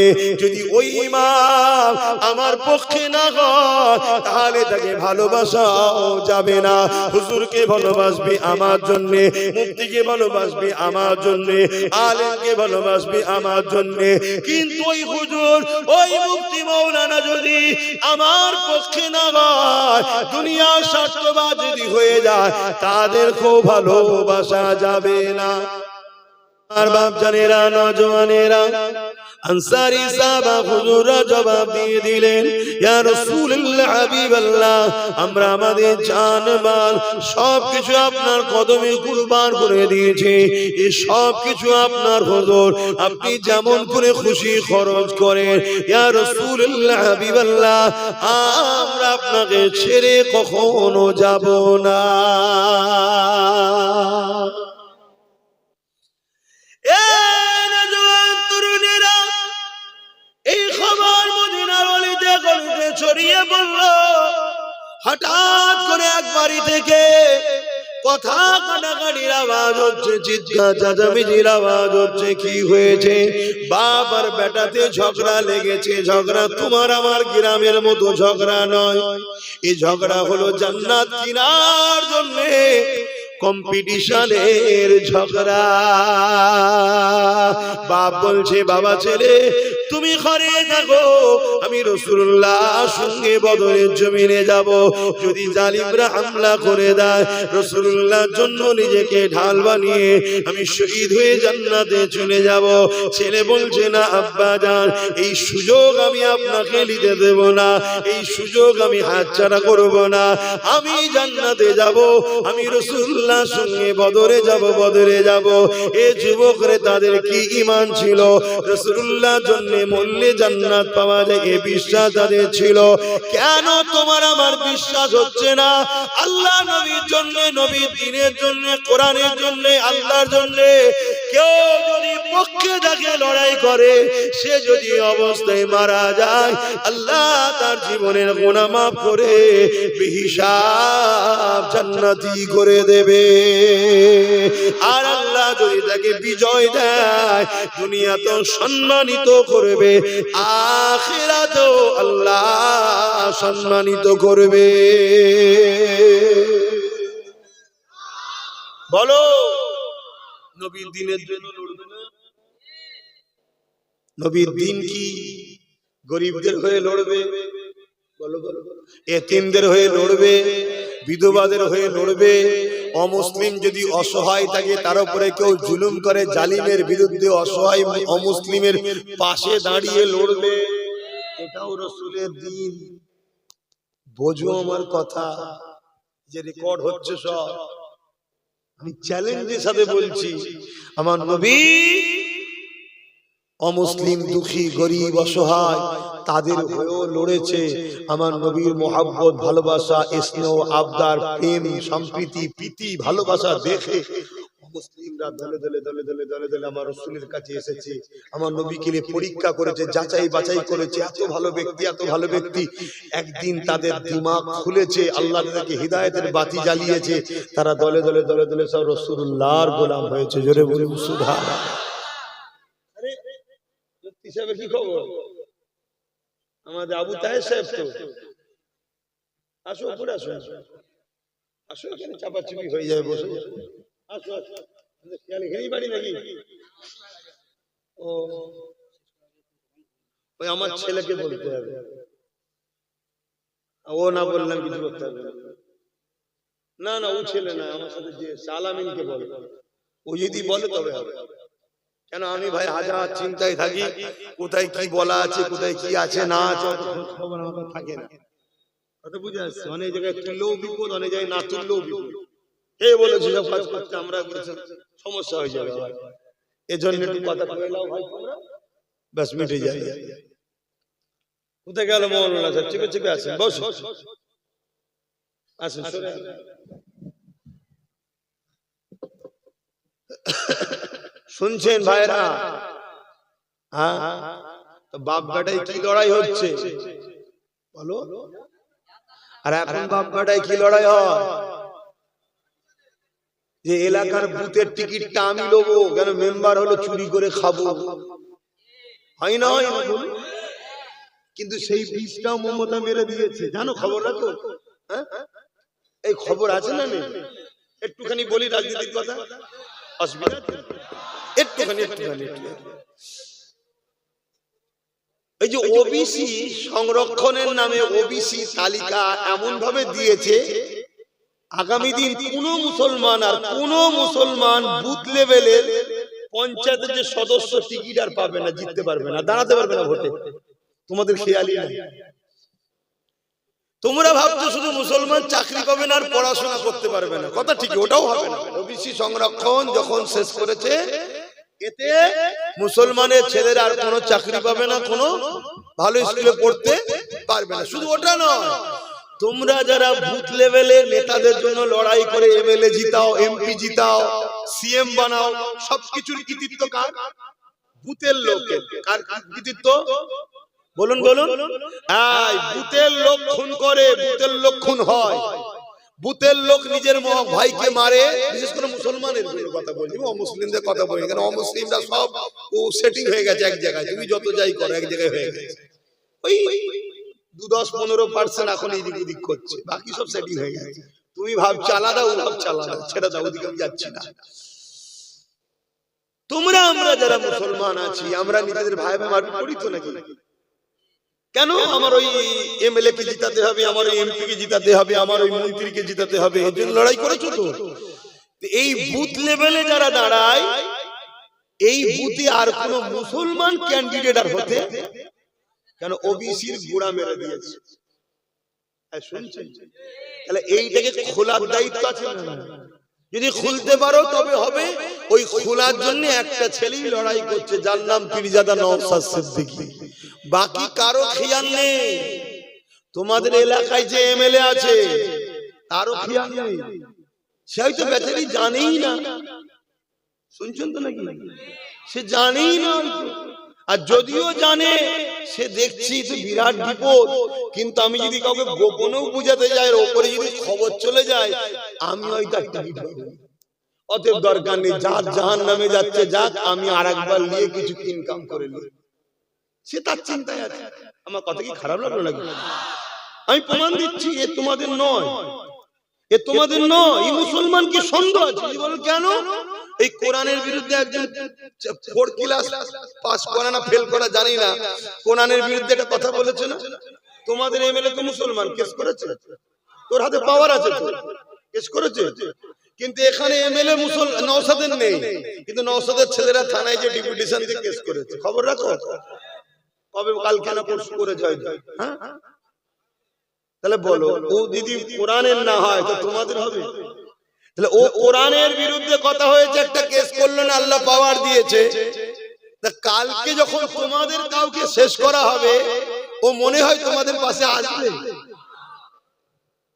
যদি ওই ইমাম আমার পক্ষে না হয়, তাহলে তাকে ভালোবাসাও যাবে না। হুজুরকে ভালোবাসবি আমার জন্য, মুফতিকে ভালোবাসবি আমার জন্য, আলেমকে ভালোবাসবি আমার জন্য। কিন্তু ওই হুজুর, ওই মুফতি মাওলানা যদি আমার পক্ষে না হয়, দুনিয়ার স্বার্থবাদ যদি হয়ে যায়, তাদেরকেও ভালোবাসা যাবে না। আর বাপ জানেরা, নওজওয়ানেরা, আনসারী সাহাবা হুজুররা জবাব দিয়ে দিলেন, ইয়া রাসূলুল্লাহ, হাবিবাল্লাহ, আমরা আমাদের জান মাল সবকিছু আপনার কদমে কুরবান করে দিয়েছি। এই সব কিছু আপনার হুজুর, আপনি যেমন করে খুশি খরচ করেন। ইয়া রাসূলুল্লাহ, হাবিবাল্লাহ, আমরা আপনাকে ছেড়ে কখনো যাব না। এই খবর মদিনার অলিতে গলিতে ছড়িয়ে পড়ল। হঠাৎ করে এক বাড়ি থেকে কথা কাটাকাটির আওয়াজ হচ্ছে, চিৎকার চেঁচামেচির আওয়াজ হচ্ছে। কি হয়েছে? বাপ আর বেটাতে ঝগড়া লেগেছে। ঝগড়া তোমার আমার গ্রামের মতো ঝগড়া নয়। এই ঝগড়া হলো জান্নাত কেনার জন্যে কম্পিটিশনের ঝগড়া। বাপ বলছে, বাবা ছেলে তুমি ঘরে থাকো, আমি রাসূলুল্লাহ সঙ্গে বদরের জমিনে যাব। যদি জালিমরা হামলা করে দেয়, রাসূলুল্লাহর জন্য নিজেকে ঢাল বানিয়ে আমি শহীদ হয়ে জান্নাতে চলে যাব। ছেলে বলছে, না আব্বা জান, এই সুযোগ আমি আপনাকে নিতে দেব না, এই সুযোগ আমি হাতছাড়া করব না। আমি জান্নাতে যাব, আমি রাসূলুল্লাহর সঙ্গে বদরে যাব, বদরে যাব। এই যুবকরে তাদের কি ঈমান ছিল, রাসূলুল্লাহর জন্য মরলে জান্নাত পাওয়া যায় এই বিশ্বাস তাদের ছিল। কেন তোমার আমার বিশ্বাস হচ্ছে না? আল্লাহ নবীর জন্য, নবীর দ্বীনের জন্য, কোরআনের জন্য, আল্লাহর জন্য কেউ যদি পক্ষে থাকে লড়াই করে, সে যদি অবস্থায় মারা যায়, আল্লাহ তার জীবনের গুনাহ মাফ করে বেহিসাব জান্নাতি করে দেবে। আর আল্লাহ যদি তাকে বিজয় দেয়, দুনিয়া তো সম্মানিত করবে, আখিরাতেও আল্লাহ সম্মানিত করবে। বলো, নবীর দ্বীনের জন্য লড়বে না? নবীর দ্বীন কি গরিবদের হয়ে লড়বে? বলো বলো। এতিমদের হয়ে লড়বে, বিধবাদের হয়ে লড়বে। অমুসলিম যদি অসহায় থাকে, তার উপরে কেউ জুলুম করে, জালিমের বিরুদ্ধে অসহায় অমুসলিমের পাশে দাঁড়িয়ে লড়বে। এটাও রাসূলের দ্বীন। বোঝো আমার কথা, যে রেকর্ড হচ্ছে সব। আমি চ্যালেঞ্জের সাথে বলছি, আমার নবী অমুসলিম, দুঃখী, গরিব, অসহায় তাদের হয়েও লড়েছে। আমার নবীর মোহাব্বত, ভালোবাসা, স্নেহ, আবদার, প্রেম, সম্প্রীতি, প্রীতি, ভালোবাসা দেখে মুসলিমরা দলে দলে দলে দলে দলে দলে আমার রাসূলের কাছে এসেছে। আমার নবীকে নিয়ে পরীক্ষা করেছে, যাচাই বাছাই করেছে। এত ভালো ব্যক্তি, এত ভালো ব্যক্তি। একদিন তাদের দিমাগ খুলেছে, আল্লাহ তাদেরকে হিদায়াতের বাতি জ্বালিয়েছে। তারা দলে দলে দলে দলে সব রাসূলুল্লাহর গোলাম হয়েছে। জোরে বলুন সুবহানাল্লাহ। আরে হিসাবে কি খবর? আমাদের আবু তাহের সাহেব তো আসো, উপরে আসো, আসো, এখানে চাপাচুপি হয়ে যাবে, বসে আসো আসো। এখানেই বাড়ি নাকি? ও, ওই আমার ছেলেকে বলতে হবে, ও না বললাম কিছু করতে হবে না। না, ও ছেলে না, আমার সাথে যে সালামিনকে বলে, ও যদি বলে তবে হবে। কেন আমি ভাই হাজার চিন্তায় থাকি, কোথায় কি বলা আছে, কোথায় কি আছে না আছে, খবর আমার থাকে না। কথা বুঝে আসছে? অনেক জায়গায় তুললেও বিপদ, অনেক জায়গায় না তুললেও বিপদ। এই বলেছি সব কাজ করতে আমরা সমস্যা হয়ে যাবে। এজন্য একটু কথা বলে নাও ভাই, তোমরা ব্যাস মিটে যায়। কোথায় গেল মৌলানা সাহেব? চেপে চেপে আসেন, বসো আসেন। শুনছেন ভাইরা? হ্যাঁ, বাপ বেটায় কি লড়াই হচ্ছে বলো? আর এখন বাপ বেটায় কি লড়াই হয়? যে এলাকার বুথের টিকিটটা আমি নেবো, কেন মেম্বার হলো চুরি করে খাবো, হয় না? হয় না? কিন্তু সেই বীজটাও মমতা মেরে দিয়েছে, জানো? খবর রাখো। হ্যাঁ, এই খবর আছে না নেই? একটুখানি বলি রাজনীতির কথা, অসুবিধা একটুখানি। এই যে ওবিসি সংরক্ষণের নামে ওবিসি তালিকা এমন ভাবে দিয়েছে, আগামী দিন কোন মুসলমান আর কোন মুসলমান বুথ লেভেলের পঞ্চায়েতের যে সদস্য টিকিট আর পাবে না, জিততে পারবে না, দাঁড়াতে পারবে না ভোটে। তোমাদের খেয়ালই নাই। তোমরা ভাবছো শুধু মুসলমান চাকরি পাবে না আর পড়াশোনা করতে পারবে না, কথা ঠিক, ওটাও হবে না। ওবিসি সংরক্ষণ যখন শেষ করেছে, এতে মুসলমানের ছেলেরা আর কোনো চাকরি পাবে না, কোনো ভালো স্কুলে পড়তে পারবে না। শুধু ওটা নয়, তোমরা যারা বুথ লেভেলের নেতাদের জন্য লড়াই করে এমএলএ জিতাও, এমপি জিতাও, সিএম বানাও, সবকিছুর কৃতিত্ব কার? বুথের লোকের। কার কৃতিত্ব? বলুন বলুন। বুথের লোক খুন করে, বুথের লোক খুন হয়, বুথের লোক নিজের ভাইকে মারে। বিশেষ করে মুসলমানের কথা বলছি, অমুসলিমদের কথা বলি, কারণ অমুসলিমরা সব সেটিং হয়ে গেছে এক জায়গায়, তুমি যত যাই করো এক জায়গায় হয়ে গেছে। ওই 10-15% এখন এইদিক ওদিক করছে, বাকি সব সেটিং হয়ে গেছে। তুমি ভাবছো আলাদা, ও ভাবছো আলাদা, ছেড়ে দাও, ওদিকে আমি যাচ্ছি না। তোমরা আমরা যারা মুসলমান আছি, আমরা নিজেদের ভাই ভাই মারপিট করি তো নাকি? কেন আমার ওই এমএলএ কে জিতাতে হবে, আমার ওই এমপি কে জিতাতে হবে, আমার ওই মন্ত্রীকে জিতাতে হবে, এর জন্য লড়াই করেছো তো? এই বুথ লেভেলে যারা দাঁড়ায়, এই বুথে আর কোন মুসলমান ক্যান্ডিডেট আর হতে, কেন ওবিসির গোড়া মেরে দিয়েছে। শুনছেন? তাহলে এইটাকে খোলার দায়িত্ব আছে না? যদি খুলতে পারো তবে হবে। ওই খোলার জন্য একটা ছেলেই লড়াই করছে, যার নাম পীরজাদা নওশাদ সিদ্দিকী। বাকি কারো খেয়াল নেই। তোমাদের এলাকায় যে এমএলএ আছে তারও খেয়াল নেই, সে হয়তো বেচারি জানেই না। শুনছেন তো নাকি? সে জানেই না, আর যদিও জানে সে দেখছি তো বিরাট বিপদ। কিন্তু আমি যদি কাউকে গোপনেও বুঝাতে যাই, ওপরে যদি খবর চলে যায়, আমি হয়তো টিকিট পাবো। অতএব দরকার নেই, যার জাহান্নামে যাচ্ছে যাক, আমি আর একবার নিয়ে কিছু ইনকাম করে নিই, সে তার চিন্তায় আছে। আমার কথা কি খারাপ লাগলো নাকি? আমি প্রমাণ দিচ্ছি, এ তোমাদের নয়, এ তোমাদের নয়। এই মুসলমানকে সন্দেহ আছে। বলো কেন? এই কোরআনের বিরুদ্ধে একজন 4 ক্লাস পাস করা না ফেল করা জানি না, কোরআনের বিরুদ্ধে একটা কথা বলেছে না? তোমাদের এমএলএ তো মুসলমান, কেস করেছে, তোর হাতে পাওয়ার আছে তো, কেস করেছে। কিন্তু এখানে এমএলএ মুসলমান নওশাদের নেই, কিন্তু নওশাদের ছেলেরা থানায় যে ডেপুটেশন দিয়ে কেস করেছে। খবর রাখো, কবে কাল কেন পরশু করে যায়। হ্যাঁ, তাহলে বলো, ও দিদি কোরআনের না হয় তো তোমাদের হবে? তাহলে ও কোরআনের বিরুদ্ধে কথা হয়েছে, একটা কেস করলো না, আল্লাহ পাওয়ার দিয়েছে। কালকে যখন তোমাদের কাউকে শেষ করা হবে, ও মনে হয় তোমাদের পাশে আসবে।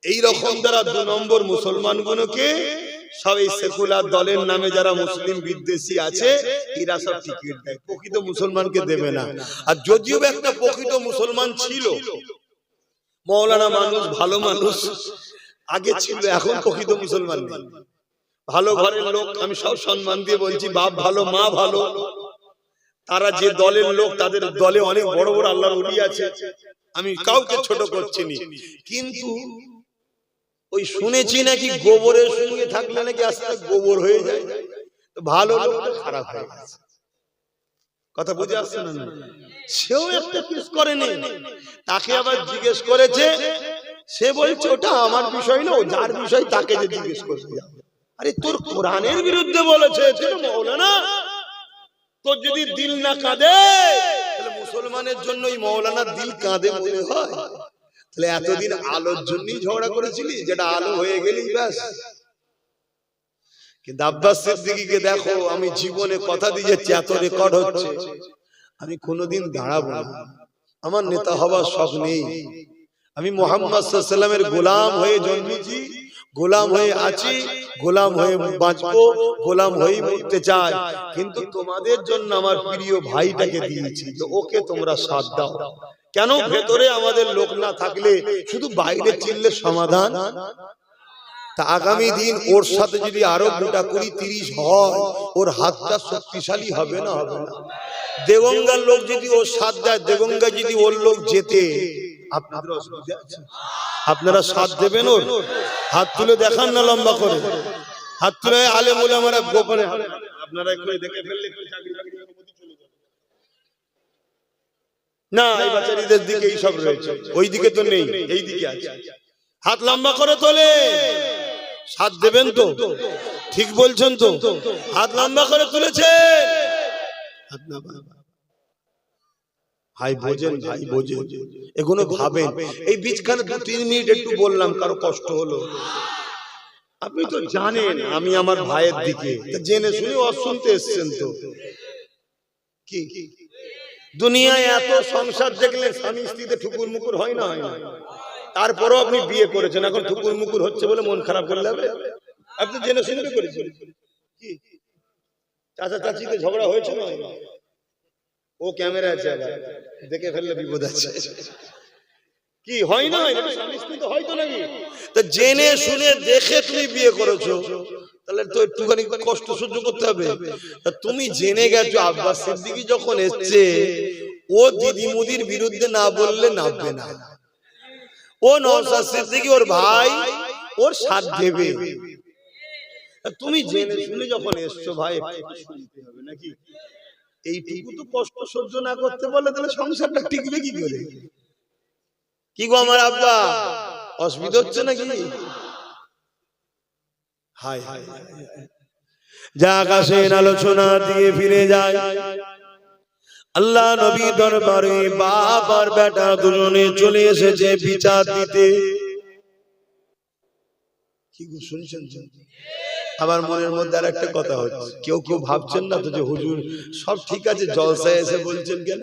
এই রকম যারা 2 নম্বর মুসলমানগুলোকে সব এই সেকুলার দলের নামে যারা মুসলিম বিদ্বেষী আছে, এরা সব টিকিট দেয়, প্রকৃত মুসলমানকে দেবে না। আর যদিও একটা প্রকৃত মুসলমান ছিল, মৌলানা মানুষ, ভালো মানুষ আগে ছিল, এখন প্রকৃত মুসলমান নেই। ভালো ঘরের লোক, আমি সব সম্মান দিয়ে বলছি, বাপ ভালো মা ভালো, তারা যে দলের লোক, তাদের দলে অনেক বড় বড় আল্লাহর ওলি আছে, আমি কাউকে ছোট করছি না। কিন্তু ওই শুনেছি নাকি গোবরের সঙ্গে থাকলে নাকি আস্তে আস্তে গোবর হয়ে যায়, ভালো লোকটা খারাপ হয়ে গেছে। কথা বুঝে আসছে না? সেও একটা কেস করেনি, তাকে আবার জিজ্ঞেস করেছে, সে বলছে ওটা আমার বিষয় না, ও যার বিষয় তাকে যে জিজ্ঞেস করতে যাবে। আরে তোর কোরআনের বিরুদ্ধে বলেছে, মৌলানা তোর যদি দিল না কাঁদে, তাহলে মুসলমানের জন্য ওই মৌলানার দিল কাঁদে মনে হয়? তাহলে এতদিন আলোর জন্যই ঝগড়া করেছিলি, যেটা আলো হয়ে গেলি ব্যাস। কিন্তু আব্বাস সিদ্দিকীকে দেখো, আমি জীবনে কথা দিয়ে যাচ্ছি, এত রেকর্ড হচ্ছে, আমি কোনোদিন দাঁড়াবো না, আমার নেতা হবার শখ নেই। আমি মুহাম্মদ সাল্লাল্লাহু আলাইহি ওয়াসাল্লামের গোলাম হয়ে জন্মেছি, গোলাম হয়ে আছি, গোলাম হয়ে বাঁচবো, গোলাম হয়ে মরতে চাই। কিন্তু তোমাদের জন্য আমার প্রিয় ভাইটাকে দিয়েছি, যে ওকে তোমরা সাথ দাও। কেন? ভেতরে আমাদের লোক না থাকলে শুধু বাইরে চিনলে সমাধান। তা আগামী দিন ওর সাথে যদি আরো 2-20 হয়, ওর হাতটা শক্তিশালী হবে না? হবে না? দেগঙ্গার লোক যদি ওর সাথ দেয়, দেগঙ্গা যদি ওর লোক যেতে, আপনাদের অসুবিধা আছে? আপনারা সাথ দেবেন ওর? হাত তুলে দেখান না, লম্বা করে হাত তুলে। আলেম ওলামারা গোপনে, আপনারা একটু দেখে ফেললে না, এই বাচ্চাদের দিকে এই সব রয়েছে, ওই দিকে তো নেই, এই দিকে আছে। হাত লম্বা করে তোলে, সাথ দেবেন তো? ঠিক বলছেন তো? হাত লম্বা করে তুলেছে। ভাই বোঝেন, ভাই বোঝেন, এগুলো ভাবেন। এই বীজখানে 2-3 মিনিট একটু বললাম, কারো কষ্ট হলো? আপনি তো জানেন আমি আমার ভাইয়ের দিকে, জেনে শুনে অশুনতে এসছেন তো কি? দুনিয়ায় এত সংসার দেখলে স্বামী স্ত্রীতে ঠুকুর মুকুর হয় না, হয় না? তারপরেও আপনি বিয়ে করেছেন, এখন ঠুকুর মুকুর হচ্ছে বলে মন খারাপ করে যাবে? আপনি জেনে শুনে করেছেন কি? চাচা চাচিতে ঝগড়া হয়েছে না? ও ক্যামেরা আছে, দেখে ফেললে বিপদ আছে। কি হয় না? স্বামী স্ত্রী তো হয়তো নাকি? তা জেনে শুনে দেখে তুমি বিয়ে করেছো, তাহলে তো একটুখানি কষ্ট সহ্য করতে হবে। তুমি জেনে গেছো আব্বাস সিদ্দিকী যখন এসছে, ও দিদি মুদির বিরুদ্ধে না বললে নামবে না। ও নওশাদ সিদ্দিকী ওর ভাই, ওর সাথ দেবে। তুমি জেনে শুনে যখন এসছো ভাই, শুনতে হবে নাকি? এইটুকু তো কষ্ট সহ্য না করতে বলে তাহলে সংসারটা টিকবে কি করে? কি গো আমার আব্বা, অসুবিধা হচ্ছে নাকি? হাই যা আকাশের আলোচনা দিয়ে ফিরে যায়, আল্লাহ নবী দরবারে বাপ আর বেটা দুজনে চলে এসেছে বিচার দিতে। কি গো শুনছেন? আবার মনের মধ্যে আর একটা কথা হচ্ছে, কেউ কেউ ভাবছেন না তো যে হুজুর সব ঠিক আছে, জলসায় এসে বলছেন কেন?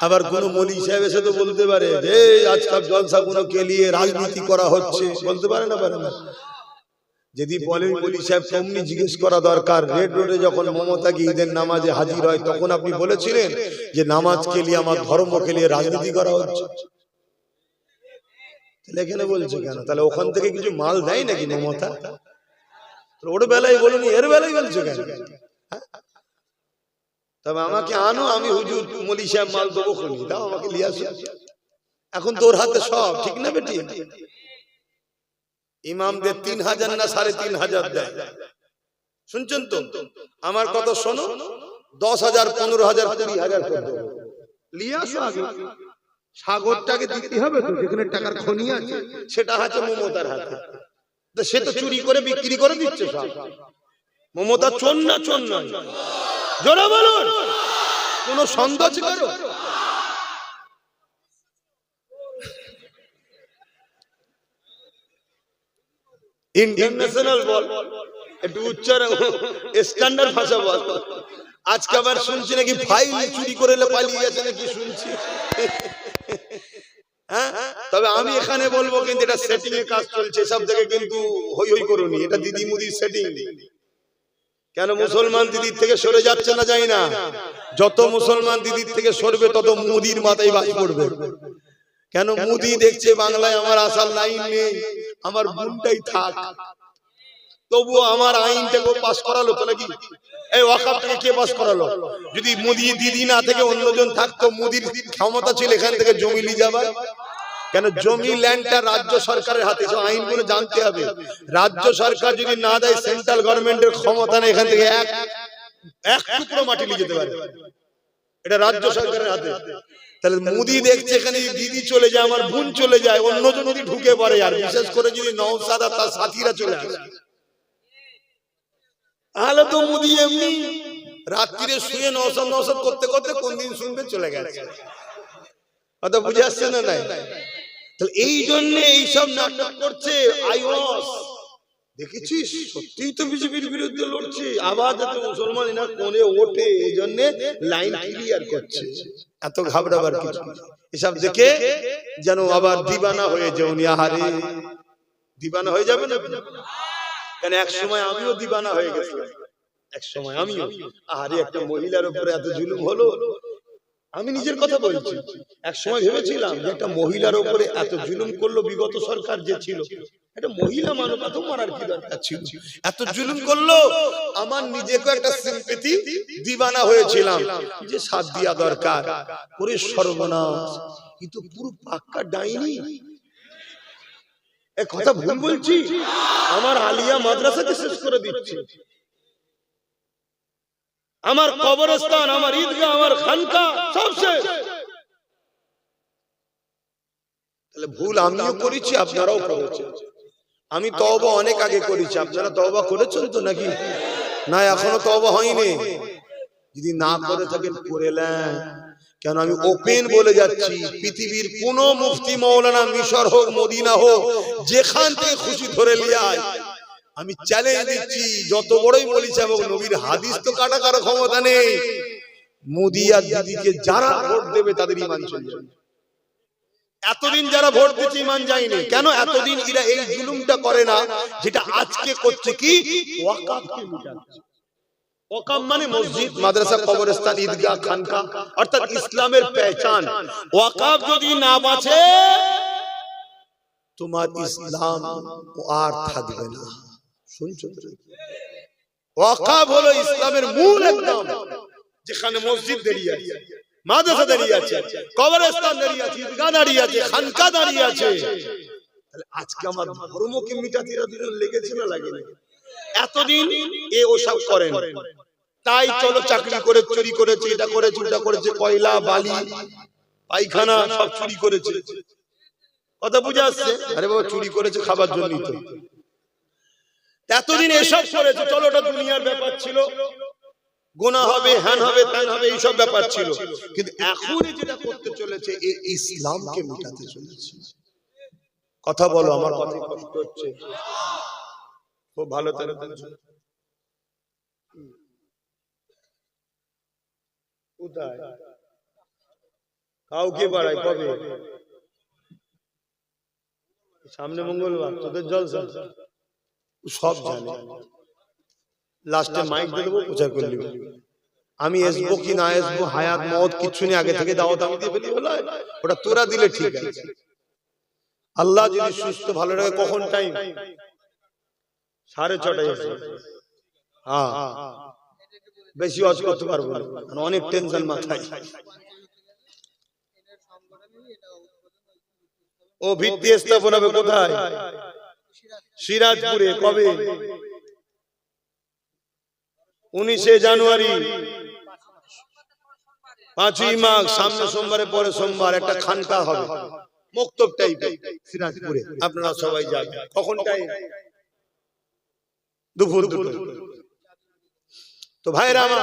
আবার কোন মৌলী সাহেব এসে তো বলতে পারে যে আজকাল জলসা গুলো কে নিয়ে রাজনীতি করা হচ্ছে, বলতে পারে না? পারে না? যদি বলে মৌলী সাহেব তেমনি জিজ্ঞেস করা দরকার, রেড রোডে যখন মমতা কি ঈদের নামাজে হাজির হয় তখন আপনি বলেছিলেন যে নামাজ কে নিয়ে, আমার ধর্ম কে নিয়ে রাজনীতি করা হচ্ছে, তাহলে এখানে বলছে কেন? তাহলে ওখান থেকে কিছু মাল দেয় নাকি মমতা? ওর বেলায় বলুন, এর বেলায় বলছে কেন? তবে আমাকে আনো, আমি হুজুর মৌলী সাহেব মাল দেবো, খুনি দাও আমাকে নিয়ে আসো। এখন তোর হাতে সব, ঠিক না বেটি? ইমামদের 3000 না 3500 দেয়, শুনছেন তো? আমার কথা শোনো, 10,000 15,000 20,000 করে দেবো, নিয়ে আসো। আগে সাগরটাকে দিতে হবে তো, যেখানে টাকার খনি আছে সেটা আছে মমতার হাতে, সে তো চুরি করে বিক্রি করে দিচ্ছে সব। মমতা চোর না? চোর নয়? জোরে বলুন, কোন সন্দেহ আছে কারো? ইন্টারন্যাশনাল বল, একটু উচ্চারণ স্ট্যান্ডার্ড ভাষা বল। আজকে আবার শুনছি নাকি ফাইল চুরি করে পালিয়ে গেছে নাকি শুনছি। হ্যাঁ, তবে আমি এখানে বলবো কিন্তু এটা সেটিং এর কাজ চলছে, সব থেকে কিন্তু হই হই করুনি, এটা দিদি মুদির সেটিং। কেন মুসলমান দিদির থেকে সরে যাচ্ছে না? যাই না? যত মুসলমান দিদির থেকে সরবে তত মুদির মাথায় বাজ পড়বে। কেন? মুদি দেখছে বাংলায় আমার আসার লাইন নেই, আমার বোনটাই থাক, তবুও আমার আইনটাকে পাস করালো তো নাকি? এই ওয়াকফটাকে কে পাস করালো? যদি মুদি দিদি না থেকে অন্যজন থাকতো, মুদির ক্ষমতা ছিল এখান থেকে জমি নিয়ে যাবার। কেন? জমি ল্যান্ডটা রাজ্য সরকারের হাতে, সব আইনগুলো জানতে হবে। রাজ্য সরকার যদি না দেয়, সেন্ট্রাল গভর্নমেন্টের ক্ষমতা নেই এখান থেকে এক টুকরো মাটি নিয়ে যেতে পারে, এটা রাজ্য সরকারের হাতে। তাহলে মুদি দেখছে এখানে দিদি চলে যায়, আমার বোন চলে যায়, অন্যজন যদি ঢুকে পড়ে, আর বিশেষ করে যদি নওশাদ আর তার সাথীরা চলে আসে, তাহলে তো মুদি এমনি রাত্রিরে শুয়ে নওশাদ নওশাদ করতে করতে কোন দিন শুনবে চলে গেছে। কথা বুঝে আসছে না? নাই? তাহলে এই জন্য এইসব নাটক করছে। আইওয়াস দেখেছিস, সত্যিই তো বিজেপির বিরুদ্ধে লড়ছে, আবার যাতে মুসলমান না কোণে ওঠে, এই জন্য লাইন ক্লিয়ার করছে। এত ঘাবড়াবার কিছু, এসব দেখে যেন আবার দিবানা হয়ে যাও। আহারে, দিবানা হয়ে যাবে না? কেন? এক সময় আমিও দিবানা হয়ে গেছিলাম, এক সময় আমিও। আহারে, একটা মহিলার উপরে এত জুলুম হলো। আমি নিজের কথা বলছি, এক সময় ভেবেছিলাম যে একটা মহিলার উপরে এত জুলুম করলো বিগত সরকার যে ছিল, একটা মহিলা মানুষ এত মারার কি দরকার ছিল? এত জুলুম করলো, আমার নিজেকে একটা সিম্পেথি দিবানা হয়েছিলাম যে সাথ দিয়া দরকার। পুরো সর্বনাশ, কিন্তু পুরো পাক্কা ডাইনি। এক কথা ভুল বলছি? আমার আলিয়া মাদ্রাসাকে শেষ করে দিচ্ছে, আমার কবরস্থান, আমার ঈদগাহ, আমার খানকা সব শেষ। তাহলে ভুল আমিও করেছি, আপনারাও করেছেন। আমি তওবা অনেক আগে করেছি, আপনারা তওবা করেছেন তো নাকি? না এখনো তওবা হয়নি। যদি না করে থাকেন করে নেন। কেন আমি ওপেন বলে যাচ্ছি, পৃথিবীর কোন মুফতি মাওলানা মিশর হোক মদিনা হোক যেখান থেকে খুশি ধরে লিয়ায়, আমি চ্যালেঞ্জ দিচ্ছি যত বড়ই বলি এবং নবীর হাদিস তো কাটা কারো ক্ষমতা নেই, মোদি আর দিদিকে যারা ভোট দেবে তাদের ঈমান চলে যাবে। এতদিন যারা ভোট দিতে ঈমান যায়নি কেন? এতদিন এরা এই জুলুমটা করে না যেটা আজকে করছে, কি ওয়াকাফকে মিটাচ্ছে। ওয়াকাফ মানে মসজিদ, মাদ্রাসা, কবরস্থান, ঈদগাহ, খানকা, অর্থাৎ ইসলামের পেহচান। ওয়াকাফ যদি না বাঁচে তোমার ইসলাম আর থাকবে না। শুনছো? ওয়াকাফ হলো ইসলামের মূল একদম, যেখানে মসজিদ দাঁড়িয়ে আছে, মাদ্রাসা দাঁড়িয়ে আছে, কবরস্থান দাঁড়িয়ে আছে, ঈদগাহ দাঁড়িয়ে আছে, খানকা দাঁড়িয়ে আছে। তাহলে আজকে আমার ধর্মকে মিটাতে লেগেছে না লাগেনি? এতদিন এ ওসব করেন, তাই চলো চাকরি করে চুরি করেছে, এটা করেছে, ওটা করেছে, কয়লা বালি পায়খানা সব চুরি করেছে। কথা বুঝে আসছে? আরে বাবা চুরি করেছে খাবার জন্যই তো। এতদিন এসব করেছে, চলো ওটা দুনিয়ার ব্যাপার ছিল, গুনাহ হবে, হ্যান হবে, ত্যান হবে, এইসব ব্যাপার ছিল। কিন্তু এখন যেটা করতে চলেছে এই ইসলামকে মিটাতে চলেছে। কথা বলো, আমার কথা কষ্ট হচ্ছে? খুব ভালো তারা কোথায় কাউকে বাড়ায় কবে? সামনে মঙ্গলবার তোদের জলসা সব জানে। লাস্টে মাইক দিয়ে দেবো, প্রচার করে নেবে। আমি আসবো কি না আসবো, হায়াত মওত কিচ্ছু নেই, আগে থেকে দাওয়াত আমি দিয়ে ফেলি, ওটা তোরা দিলে ঠিক আছে। আল্লাহ যদি সুস্থ ভালো রাখে, কখন টাইম? 6:30। হ্যাঁ বেশি ওয়াজ করতে পারবো না, অনেক টেনশন মাথায়। ও ভিত্তি স্থাপন হবে কোথায়? সিরাজপুরে। কবে? 19 জানুয়ারি, 5ই মাঘ, সামনে সোমবারে পরে সোমবার একটা খানকা হবে, মক্তব টাইপ সিরাজপুরে। আপনারা সবাই যাবেন। কখন টাইম? দুপুর 2টো। তো ভাইরা আমার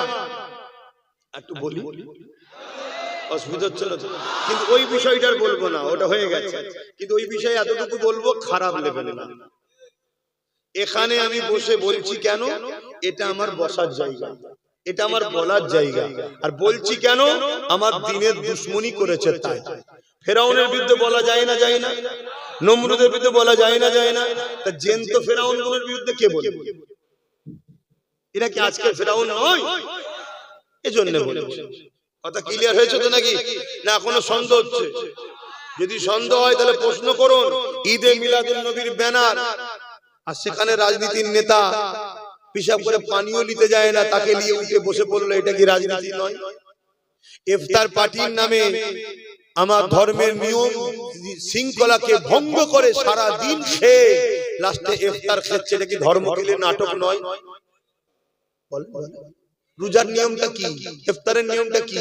একটু বলি, অসুবিধা হচ্ছিল তো, কিন্তু ওই বিষয়টার বলবো না, ওটা হয়ে গেছে। কিন্তু ওই বিষয়ে এতটুকু বলবো, খারাপ লেভেলে না। এখানে আমি বসে বলছি কেন? এটা আমার বসার জায়গা, এটা আমার বলার জায়গা। আর বলছি কেন? আমার দ্বীনের দুশমনি করেছে তাই। ফেরাউনের বিরুদ্ধে বলা যায় না, যায় না? নমরুদের বিরুদ্ধে বলা যায় না, যায় না? তা জেন্ত ফেরাউনগুলোর বিরুদ্ধে কে বলে? এরা কি আজকে ফেরাউন নয়? এজন্য বলছি। কথা ক্লিয়ার হয়েছে তো নাকি? না এখনো সন্দেহ হচ্ছে? যদি সন্দেহ হয় তাহলে প্রশ্ন করুন। ঈদে মিলাদুন নবীর ব্যানার, আর সেখানে রাজনীতির নেতা পিশাব করে পানিও নিতে যায় না, তাকে নিয়ে উঠে বসে পড়লো, এটা কি রাজনীতি নয়? ইফতার পার্টির নামে আমার ধর্মের নিয়ম শৃঙ্খলাকে ভঙ্গ করে সারা দিন খেয়ে লাস্টে ইফতার খাচ্ছে, এটা কি ধর্ম কেলে নাটক নয়? রোজার নিয়মটা কি? ইফতারের নিয়মটা কি?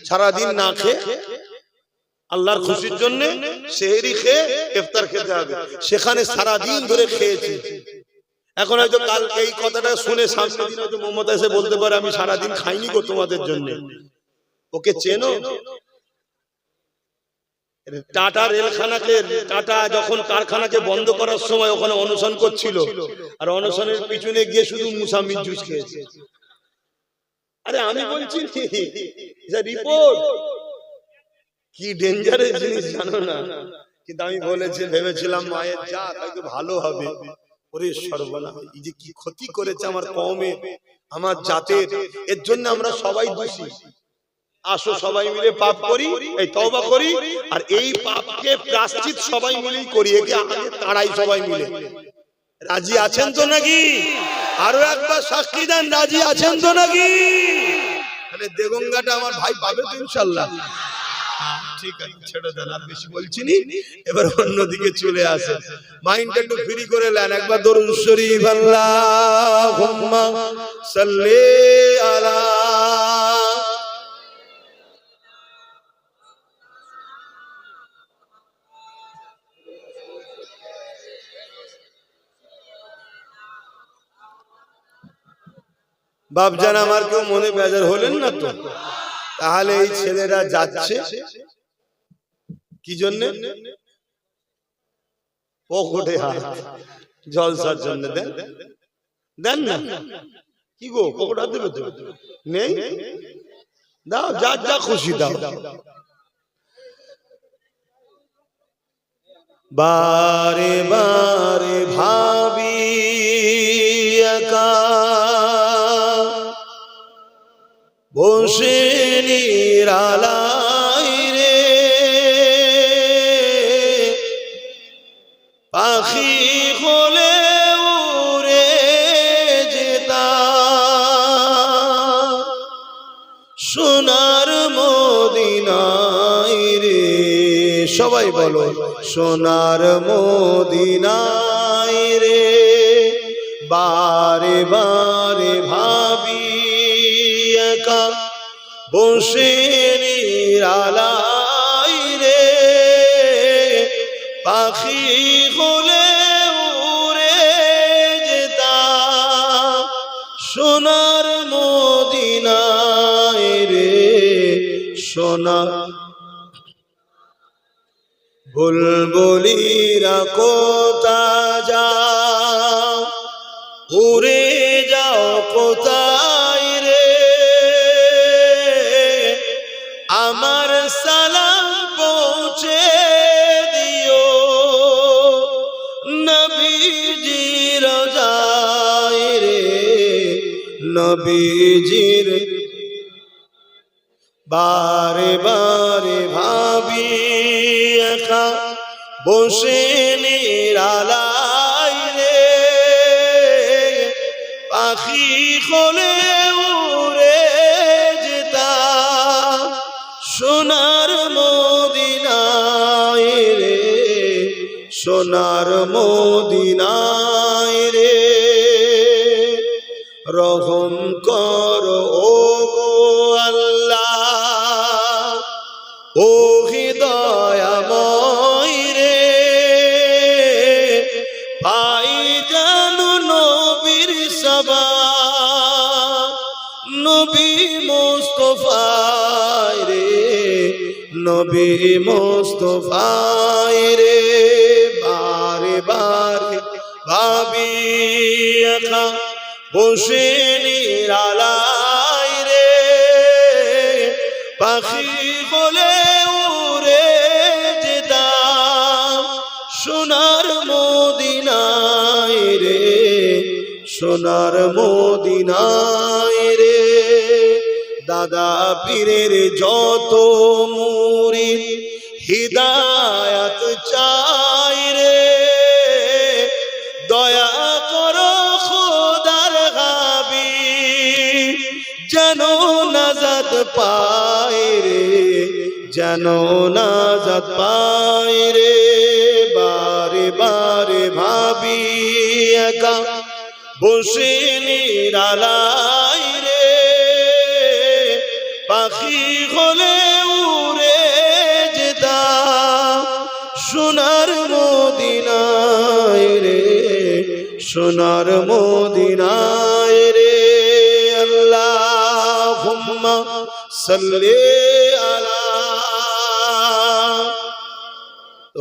সারা দিন না খেয়ে আল্লাহর খুশির জন্য সেহরি খেয়ে ইফতার খেতে হবে, সেখানে সারা দিন ধরে খেয়েছে। এখন হয়তো কাল এই কথাটা শুনে সামনে দিন হয়তো মমতা এসে বলতে পারে আমি সারা দিন খাইনি গো তোমাদের জন্য। ওকে চেনো? টাটা রেলখানাকে, টাটা যখন কারখানাকে বন্ধ করার সময় ওখানে অনশন করছিল, আর অনশনের পিছনে গিয়ে শুধু মুসাম্মির জুস খেয়েছে। আরে আমি বলছি রিপোর্ট, কি ডেঞ্জারাস জিনিস জানো না? কিন্তু আমি বলেছি, ভেবেছিলাম মায়ের যা হয়তো ভালো হবে, ওরে সর্বনাশ, এই যে কি ক্ষতি করেছে আমার কওমে, আমার জাতের, এর জন্য আমরা সবাই দোষী। আসো সবাই মিলে পাপ করি, এই তওবা করি, আর এই পাপকে প্রায়শ্চিত সবাই মিলেই করি। একে আগে তাড়াই সবাই মিলে। রাজি আছেন তো নাকি? আরো একবার সাক্ষী দেন, রাজি আছেন তো নাকি? তাহলে দেগঙ্গাটা আমার ভাই পাবে তো ইনশাআল্লাহ। ঠিক আছে, ছেড়ে দেন, আর বেশি বলছি নি, এবার অন্যদিকে চলে আসে। মাইন্ডটা একটু ফ্রি করে নেন, একবার দরুদ শরীফ আল্লাহুম্মা সাল্লি আলা। বাপজান আমার কেউ মনে বেজার হলেন না তো? তাহলে এই ছেলেরা যাচ্ছে কি জন্য? পকেটে হাত, জলসার জন্য। দেন দেন না, কি গো পকেটে হাত দেবে তো? নেই, দাও, যা যা খুশি দাও। বারে বারে ভাবি একা বসে নিরালাই রে, পাখি হলে উড়ে যেতাম সোনার মদিনায় রে। সবাই বলো, সোনার মদিনায় রে। বারে বারে ভাবি একা বসে নিরালাই রে, পাখি হলে উড়ে যেতাম সোনার মদিনায় রে। সোনা বুলবুলিরা কোথা যাও, উড়ে যাও কোথায় রে, আমার সালাম পৌঁছে দিও নবীজির রোজায় রে, নবীজির। বারে বারে ভাবি একা বসে নিরালাই রে, পাখি হলে উড়ে যেতাম সোনার মদিনায় রে, সোনার মদিনায় রে। রহম করো ও গো আল্লাহ, ও হৃদয়াময় রে, পাই জানু নবীর সভা, নবী মুস্তাফায় রে, নবী মুস্তাফায় রে। বারে বারে ভাবি একা বসে নিরালাই রে, পাখি বলে উড়ে যেতাম সোনার মদিনায় রে, সোনার মদিনায় রে। দাদা পীরের যত মুরিদ হিদায়াত চাই রে, দয়া করো খোদার হাবিব যেন নাজাত পায় রে, যেন নাজাত পায় রে। বারে বারে ভাবি একা বসে নিরালাই রে, পাখি হলে উড়ে যেতাম সোনার মদিনায় রে, সোনার মদিনায় রে। আল্লাহুম্মা সাল্লি আলা।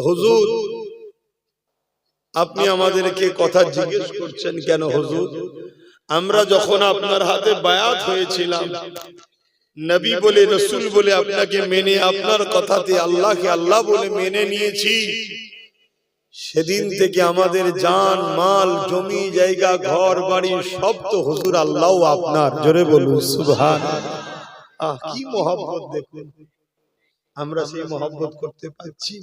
হুজুর, আপনি আমাদেরকে কথা জিজ্ঞেস করছেন কেন হুজুর? আমরা যখন আপনার হাতে বায়াত হয়েছিলাম, নবী বলে রসুল বলে আপনাকে মেনে, আপনার কথাতে আল্লাহকে আল্লাহ বলে মেনে নিয়েছি, সেদিন থেকে আমাদের জান মাল জমি জায়গা ঘর বাড়ি সব তো হুজুর আল্লাহ আপনার। জোরে বলুন সুবহানাল্লাহ। কি মহব্বত দেখুন, আমরা সেই মহব্বত করতে পারছি?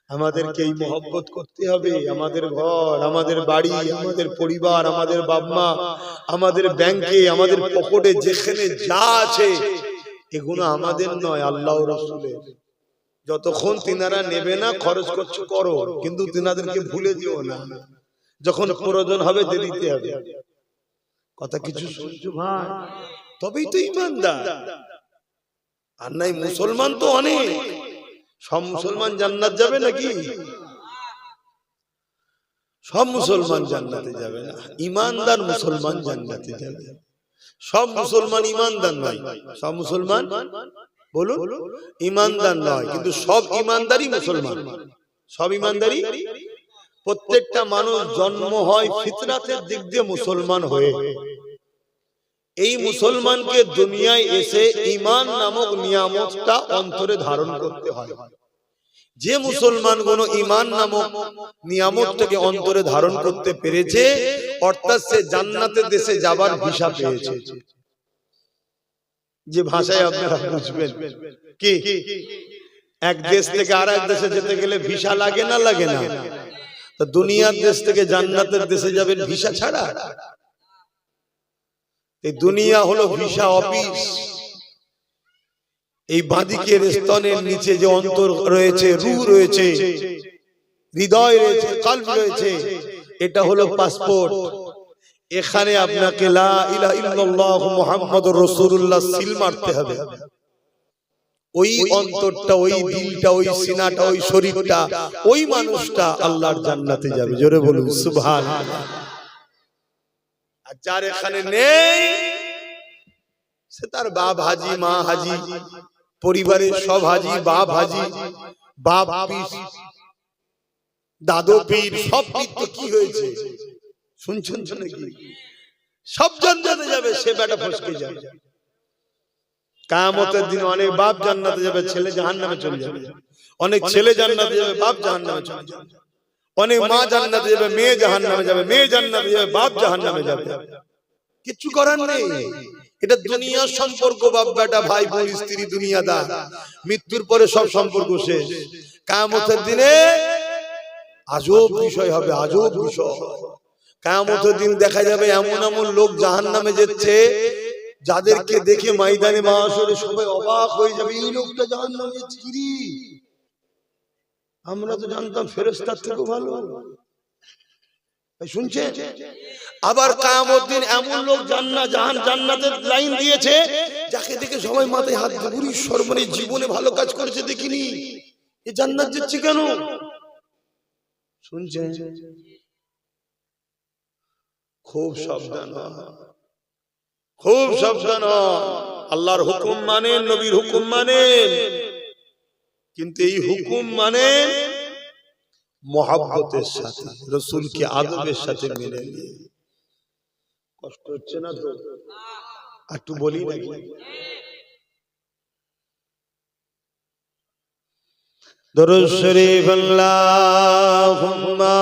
আমাদেরকে এই মহব্বত করতে হবে। আমাদের ঘর, আমাদের বাড়ি, আমাদের পরিবার, আমাদের বাপ মা, আমাদের ব্যাংকে, আমাদের পকেটে যেখানে যা আছে এগুলো আমাদের নয়, আল্লাহ রাসূলের। যতক্ষণ তিনারা নেবে না খরচ করছো করো, কিন্তু তিনাদেরকে ভুলে দিও না। যখন প্রয়োজন হবে দিয়ে দিতে হবে। কথা কিছু শুনছো ভাই? তবেই তো ঈমানদার। আর নাই মুসলমান তো অনেক, সব মুসলমান জান্নাত যাবে নাকি? সব মুসলমান জান্নাতে যাবে না, ইমানদার মুসলমান জান্নাতে যাবে। সব মুসলমান ইমানদার নয়, সব মুসলমান বলুন ইমানদার নয়, কিন্তু সব ইমানদারই মুসলমান। সব ইমানদারই, প্রত্যেকটা মানুষ জন্ম হয় ফিতরাতের দিক দিয়ে মুসলমান হয়ে। এই মুসলমানকে দুনিয়ায় এসে ঈমান নামক নিয়ামতটা অন্তরে ধারণ করতে হয়। যে মুসলমানগুলো ঈমান নামক নিয়ামতটাকে অন্তরে ধারণ করতে পেরেছে, অর্থাৎ সে জান্নাতের দেশে যাবার ভিসা পেয়েছে। যে ভাষায় আপনারা বুঝবেন, কি এক দেশ থেকে আরেক দেশে যেতে গেলে ভিসা লাগে না, লাগে না? তো দুনিয়ার দেশ থেকে জান্নাতের দেশে যাবেন ভিসা ছাড়া? এই দুনিয়া হলো ভিসা অফিস। এই বাঁদিকের স্তনের নিচে যে অন্তর রয়েছে, রূহ রয়েছে, হৃদয় রয়েছে, কলব রয়েছে, এটা হলো পাসপোর্ট। এখানে আপনাকে লা ইলাহা ইল্লাল্লাহু মুহাম্মাদুর রাসূলুল্লাহ সিল মারতে হবে। ওই অন্তরটা, ওই দিলটা, ওই সিনাটা, ওই শরীরটা, ওই মানুষটা আল্লাহর জান্নাতে যাবে। জোরে বলুন সুবহানাল্লাহ। আর যার এখানে নেই, সে তার বাপ হাজি, মা হাজি, পরিবারের সব হাজি, বাপ হাজি, বাপ পীর, দাদু পীর, সব পীর তো কি হয়েছে শুনছেন নাকি? সব জান্নাতে যাবে, সে বেটা ফসকে যাবে। কিয়ামতের দিন অনেক বাপ জান্নাতে যাবে, ছেলে জাহান্নামে চলে যাবে। অনেক ছেলে জান্নাতে যাবে, বাপ জাহান্নামে চলে যাবে। অনেক মা জান্নাতে যাবে, মেয়ে জাহান্নামে যাবে। মেয়ে জান্নাতে যাবে, বাপ জাহান্নামে যাবে। কিছু করার নেই। এটা দুনিয়ার সম্পর্ক, বাপ বেটা, ভাই বোন, স্ত্রী, দুনিয়াদার। মৃত্যুর পরে সব সম্পর্ক শেষ। কিয়ামতের দিনে আজব বিষয় হবে, আজব বিষয়। কিয়ামতের দিন দেখা যাবে এমন এমন লোক জাহান্নামে যাচ্ছে, যাদেরকে দেখে ময়দানে মাহশরে সবাই অবাক হয়ে যাবে, এই লোকটা জাহান্নামে যাচ্ছে, কি আমরা তো জানতাম ফেরেশতার থেকে ভালো। শুনছে? আবার কিয়ামতের দিন এমন লোক জান্নাতের লাইন দিয়েছে, যাকে দেখে সবাই মাথায় হাত দিয়ে বলি, সর্বনে জীবনে ভালো কাজ করেছে দেখিনি, এ জান্নাত যাচ্ছে কেন? শুনছে? খুব সাবধান, খুব সাবধান। আল্লাহর হুকুম মানেন, নবীর হুকুম মানেন, কিন্তু এই হুকুম মানেন মহব্বতের সাথে, রাসূলকে আদবের সাথে মেনে নিয়ে। কষ্ট হচ্ছে না তো? একটু বলি নাকি? দরুদ শরীফ আল্লাহুম্মা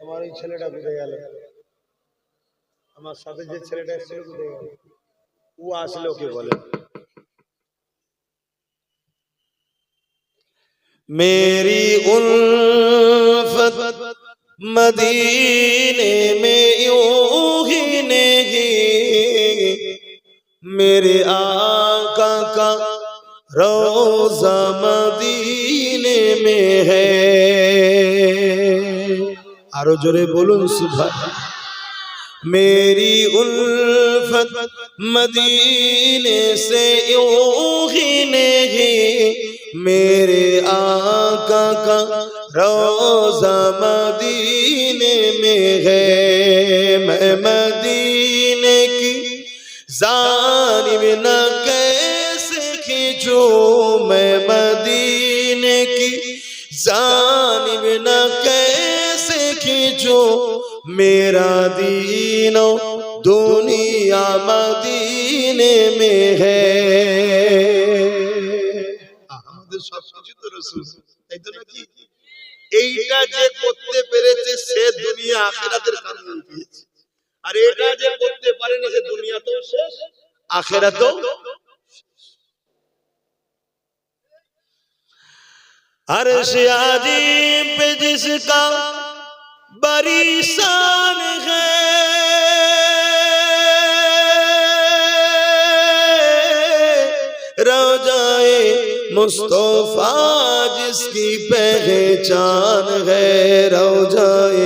আমার এই ছেলেটা কোথায় গেল? আমার সাথে যে ছেলেটা এসেছিল কোথায় গেল? ও আসলে ওকে বলে। मेरी उल्फत मदीने में यूं ही नहीं, मेरे आका का रोज़ा मदीने में है। आरो जोरे बोलूं सुभान। मेरी उल्फत मदीने से यूं ही नहीं, मेरे आका का रोज़ा मदीने में है। मैं मदीने की जानिब न कैसे खींचूं, मैं मदीने की जानिब न कैसे खींचूं, मेरा दीनो दुनिया मदीने में है। সবকিছু তো রাসূল, তাই তো নাকি? এইটা যে করতে পেরেছে সে দুনিয়া আখিরাতের কামিয়াবি পেয়েছে, আর এটা যে করতে পারেনি সে দুনিয়াতেও শেষ, আখিরাতেও। अर्श आज़ीम पे जिसका बड़ी शान है, रोज़ाए मुस्तफा जिसकी पहचान है, रोज़ाए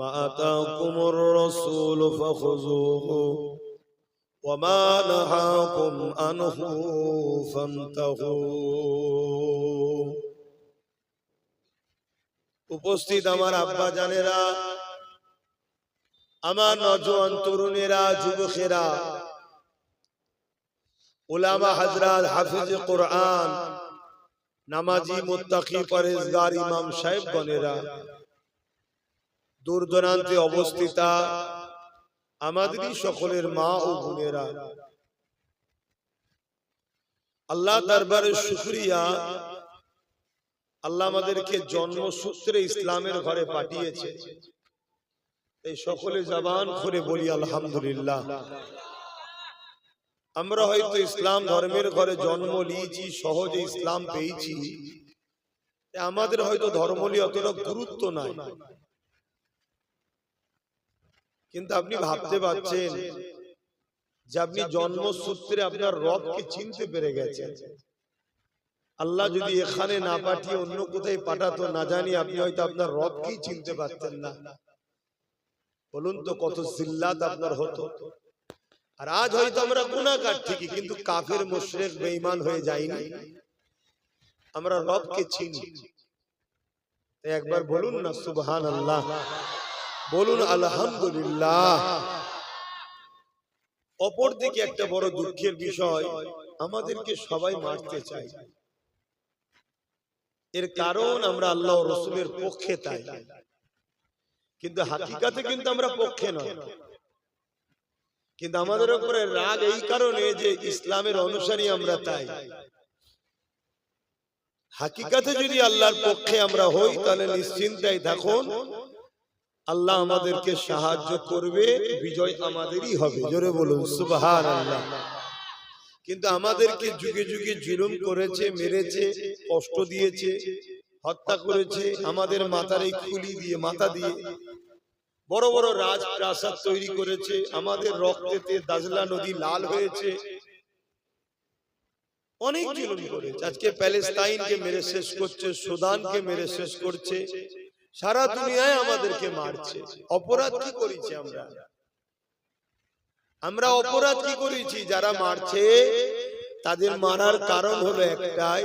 মা আতাকুমুর রাসূল ফাখুযুহু ওয়া মা নাহাকুম আনহু ফান্তাহু। উপস্থিত আমার আব্বা জানেরা, আমার নওজোয়ান তরুণেরা, যুবকেরা, উলামা হযরত, হাফেজে কোরআন, নামাজি, মুত্তাকি, পরহেজগার ইমাম সাহেবগণেরা, দূর দূরান্তে অবস্থিতা আমাদেরই সকলের মা ও বোনেরা, আল্লাহ দরবারে শুকরিয়া, আল্লাহ আমাদেরকে জন্মসূত্রে ইসলামের ঘরে পাঠিয়েছে। এই সকলে জবান খুলে বলি আলহামদুলিল্লাহ। আমরা হয়তো ইসলাম ধর্মের ঘরে জন্ম নিয়েছি, সহজে ইসলাম পেয়েছি, আমাদের হয়তো ধর্ম নিয়ে অতটা গুরুত্ব নাই, কিন্তু আপনি ভাবতে পারছেন যে আপনি জন্মসূত্রে আপনার রবকে চিনতে পেরে গেছেন। আল্লাহ যদি এখানে না পাঠিয়ে অন্য কোথায় পাঠাতো, না জানি আপনি হয়তো আপনার রবকেই চিনতে পারতেন না। বলুন তো কত জিল্লাত আপনার হতো। আর আজ হয়তো আমরা গুনাহগার ঠিকই, কিন্তু কাফের মুশরিক বেঈমান হয়ে যাইনি, আমরা রবকে চিনি। একবার বলুন না সুবহানাল্লাহ, বলুন আলহামদুলিল্লাহ। অপরদিকে একটা বড় দুঃখের বিষয়, আমাদেরকে সবাই মারতে চায়। এর কারণ আমরা আল্লাহ ও রাসূলের পক্ষে তাই, কিন্তু হাকিকাতে কিন্তু আমরা পক্ষে নয়। কিন্তু আমাদের উপরে রাগ এই কারণে যে ইসলামের অনুসারী আমরা তাই। হাকিকাতে যদি আল্লাহর পক্ষে আমরা হই, তাহলে নিশ্চিন্তায় থাকুন, আল্লাহ আমাদেরকে সাহায্য করবে, বিজয় আমাদেরই হবে। জোরে বলুন সুবহানাল্লাহ। কিন্তু আমাদেরকে যুগে যুগে জুলুম করেছে, মেরেছে, কষ্ট দিয়েছে, হত্যা করেছে, আমাদের মাথার এই খুলি দিয়ে, মাথা দিয়ে বড় বড় রাজপ্রাসাদ তৈরি করেছে, আমাদের রক্তেতে দাজলা নদী লাল হয়েছে, অনেক জুলুম করেছে। আজকে প্যালেস্তাইনকে মেরে শেষ করছে, সুদানকে মেরে শেষ করছে, সারা দুনিয়ায় আমাদেরকে মারছে। অপরাধ কি করেছি আমরা? আমরা অপরাধ কি করেছি? যারা মারছে তাদের মারার কারণ হলো একটাই,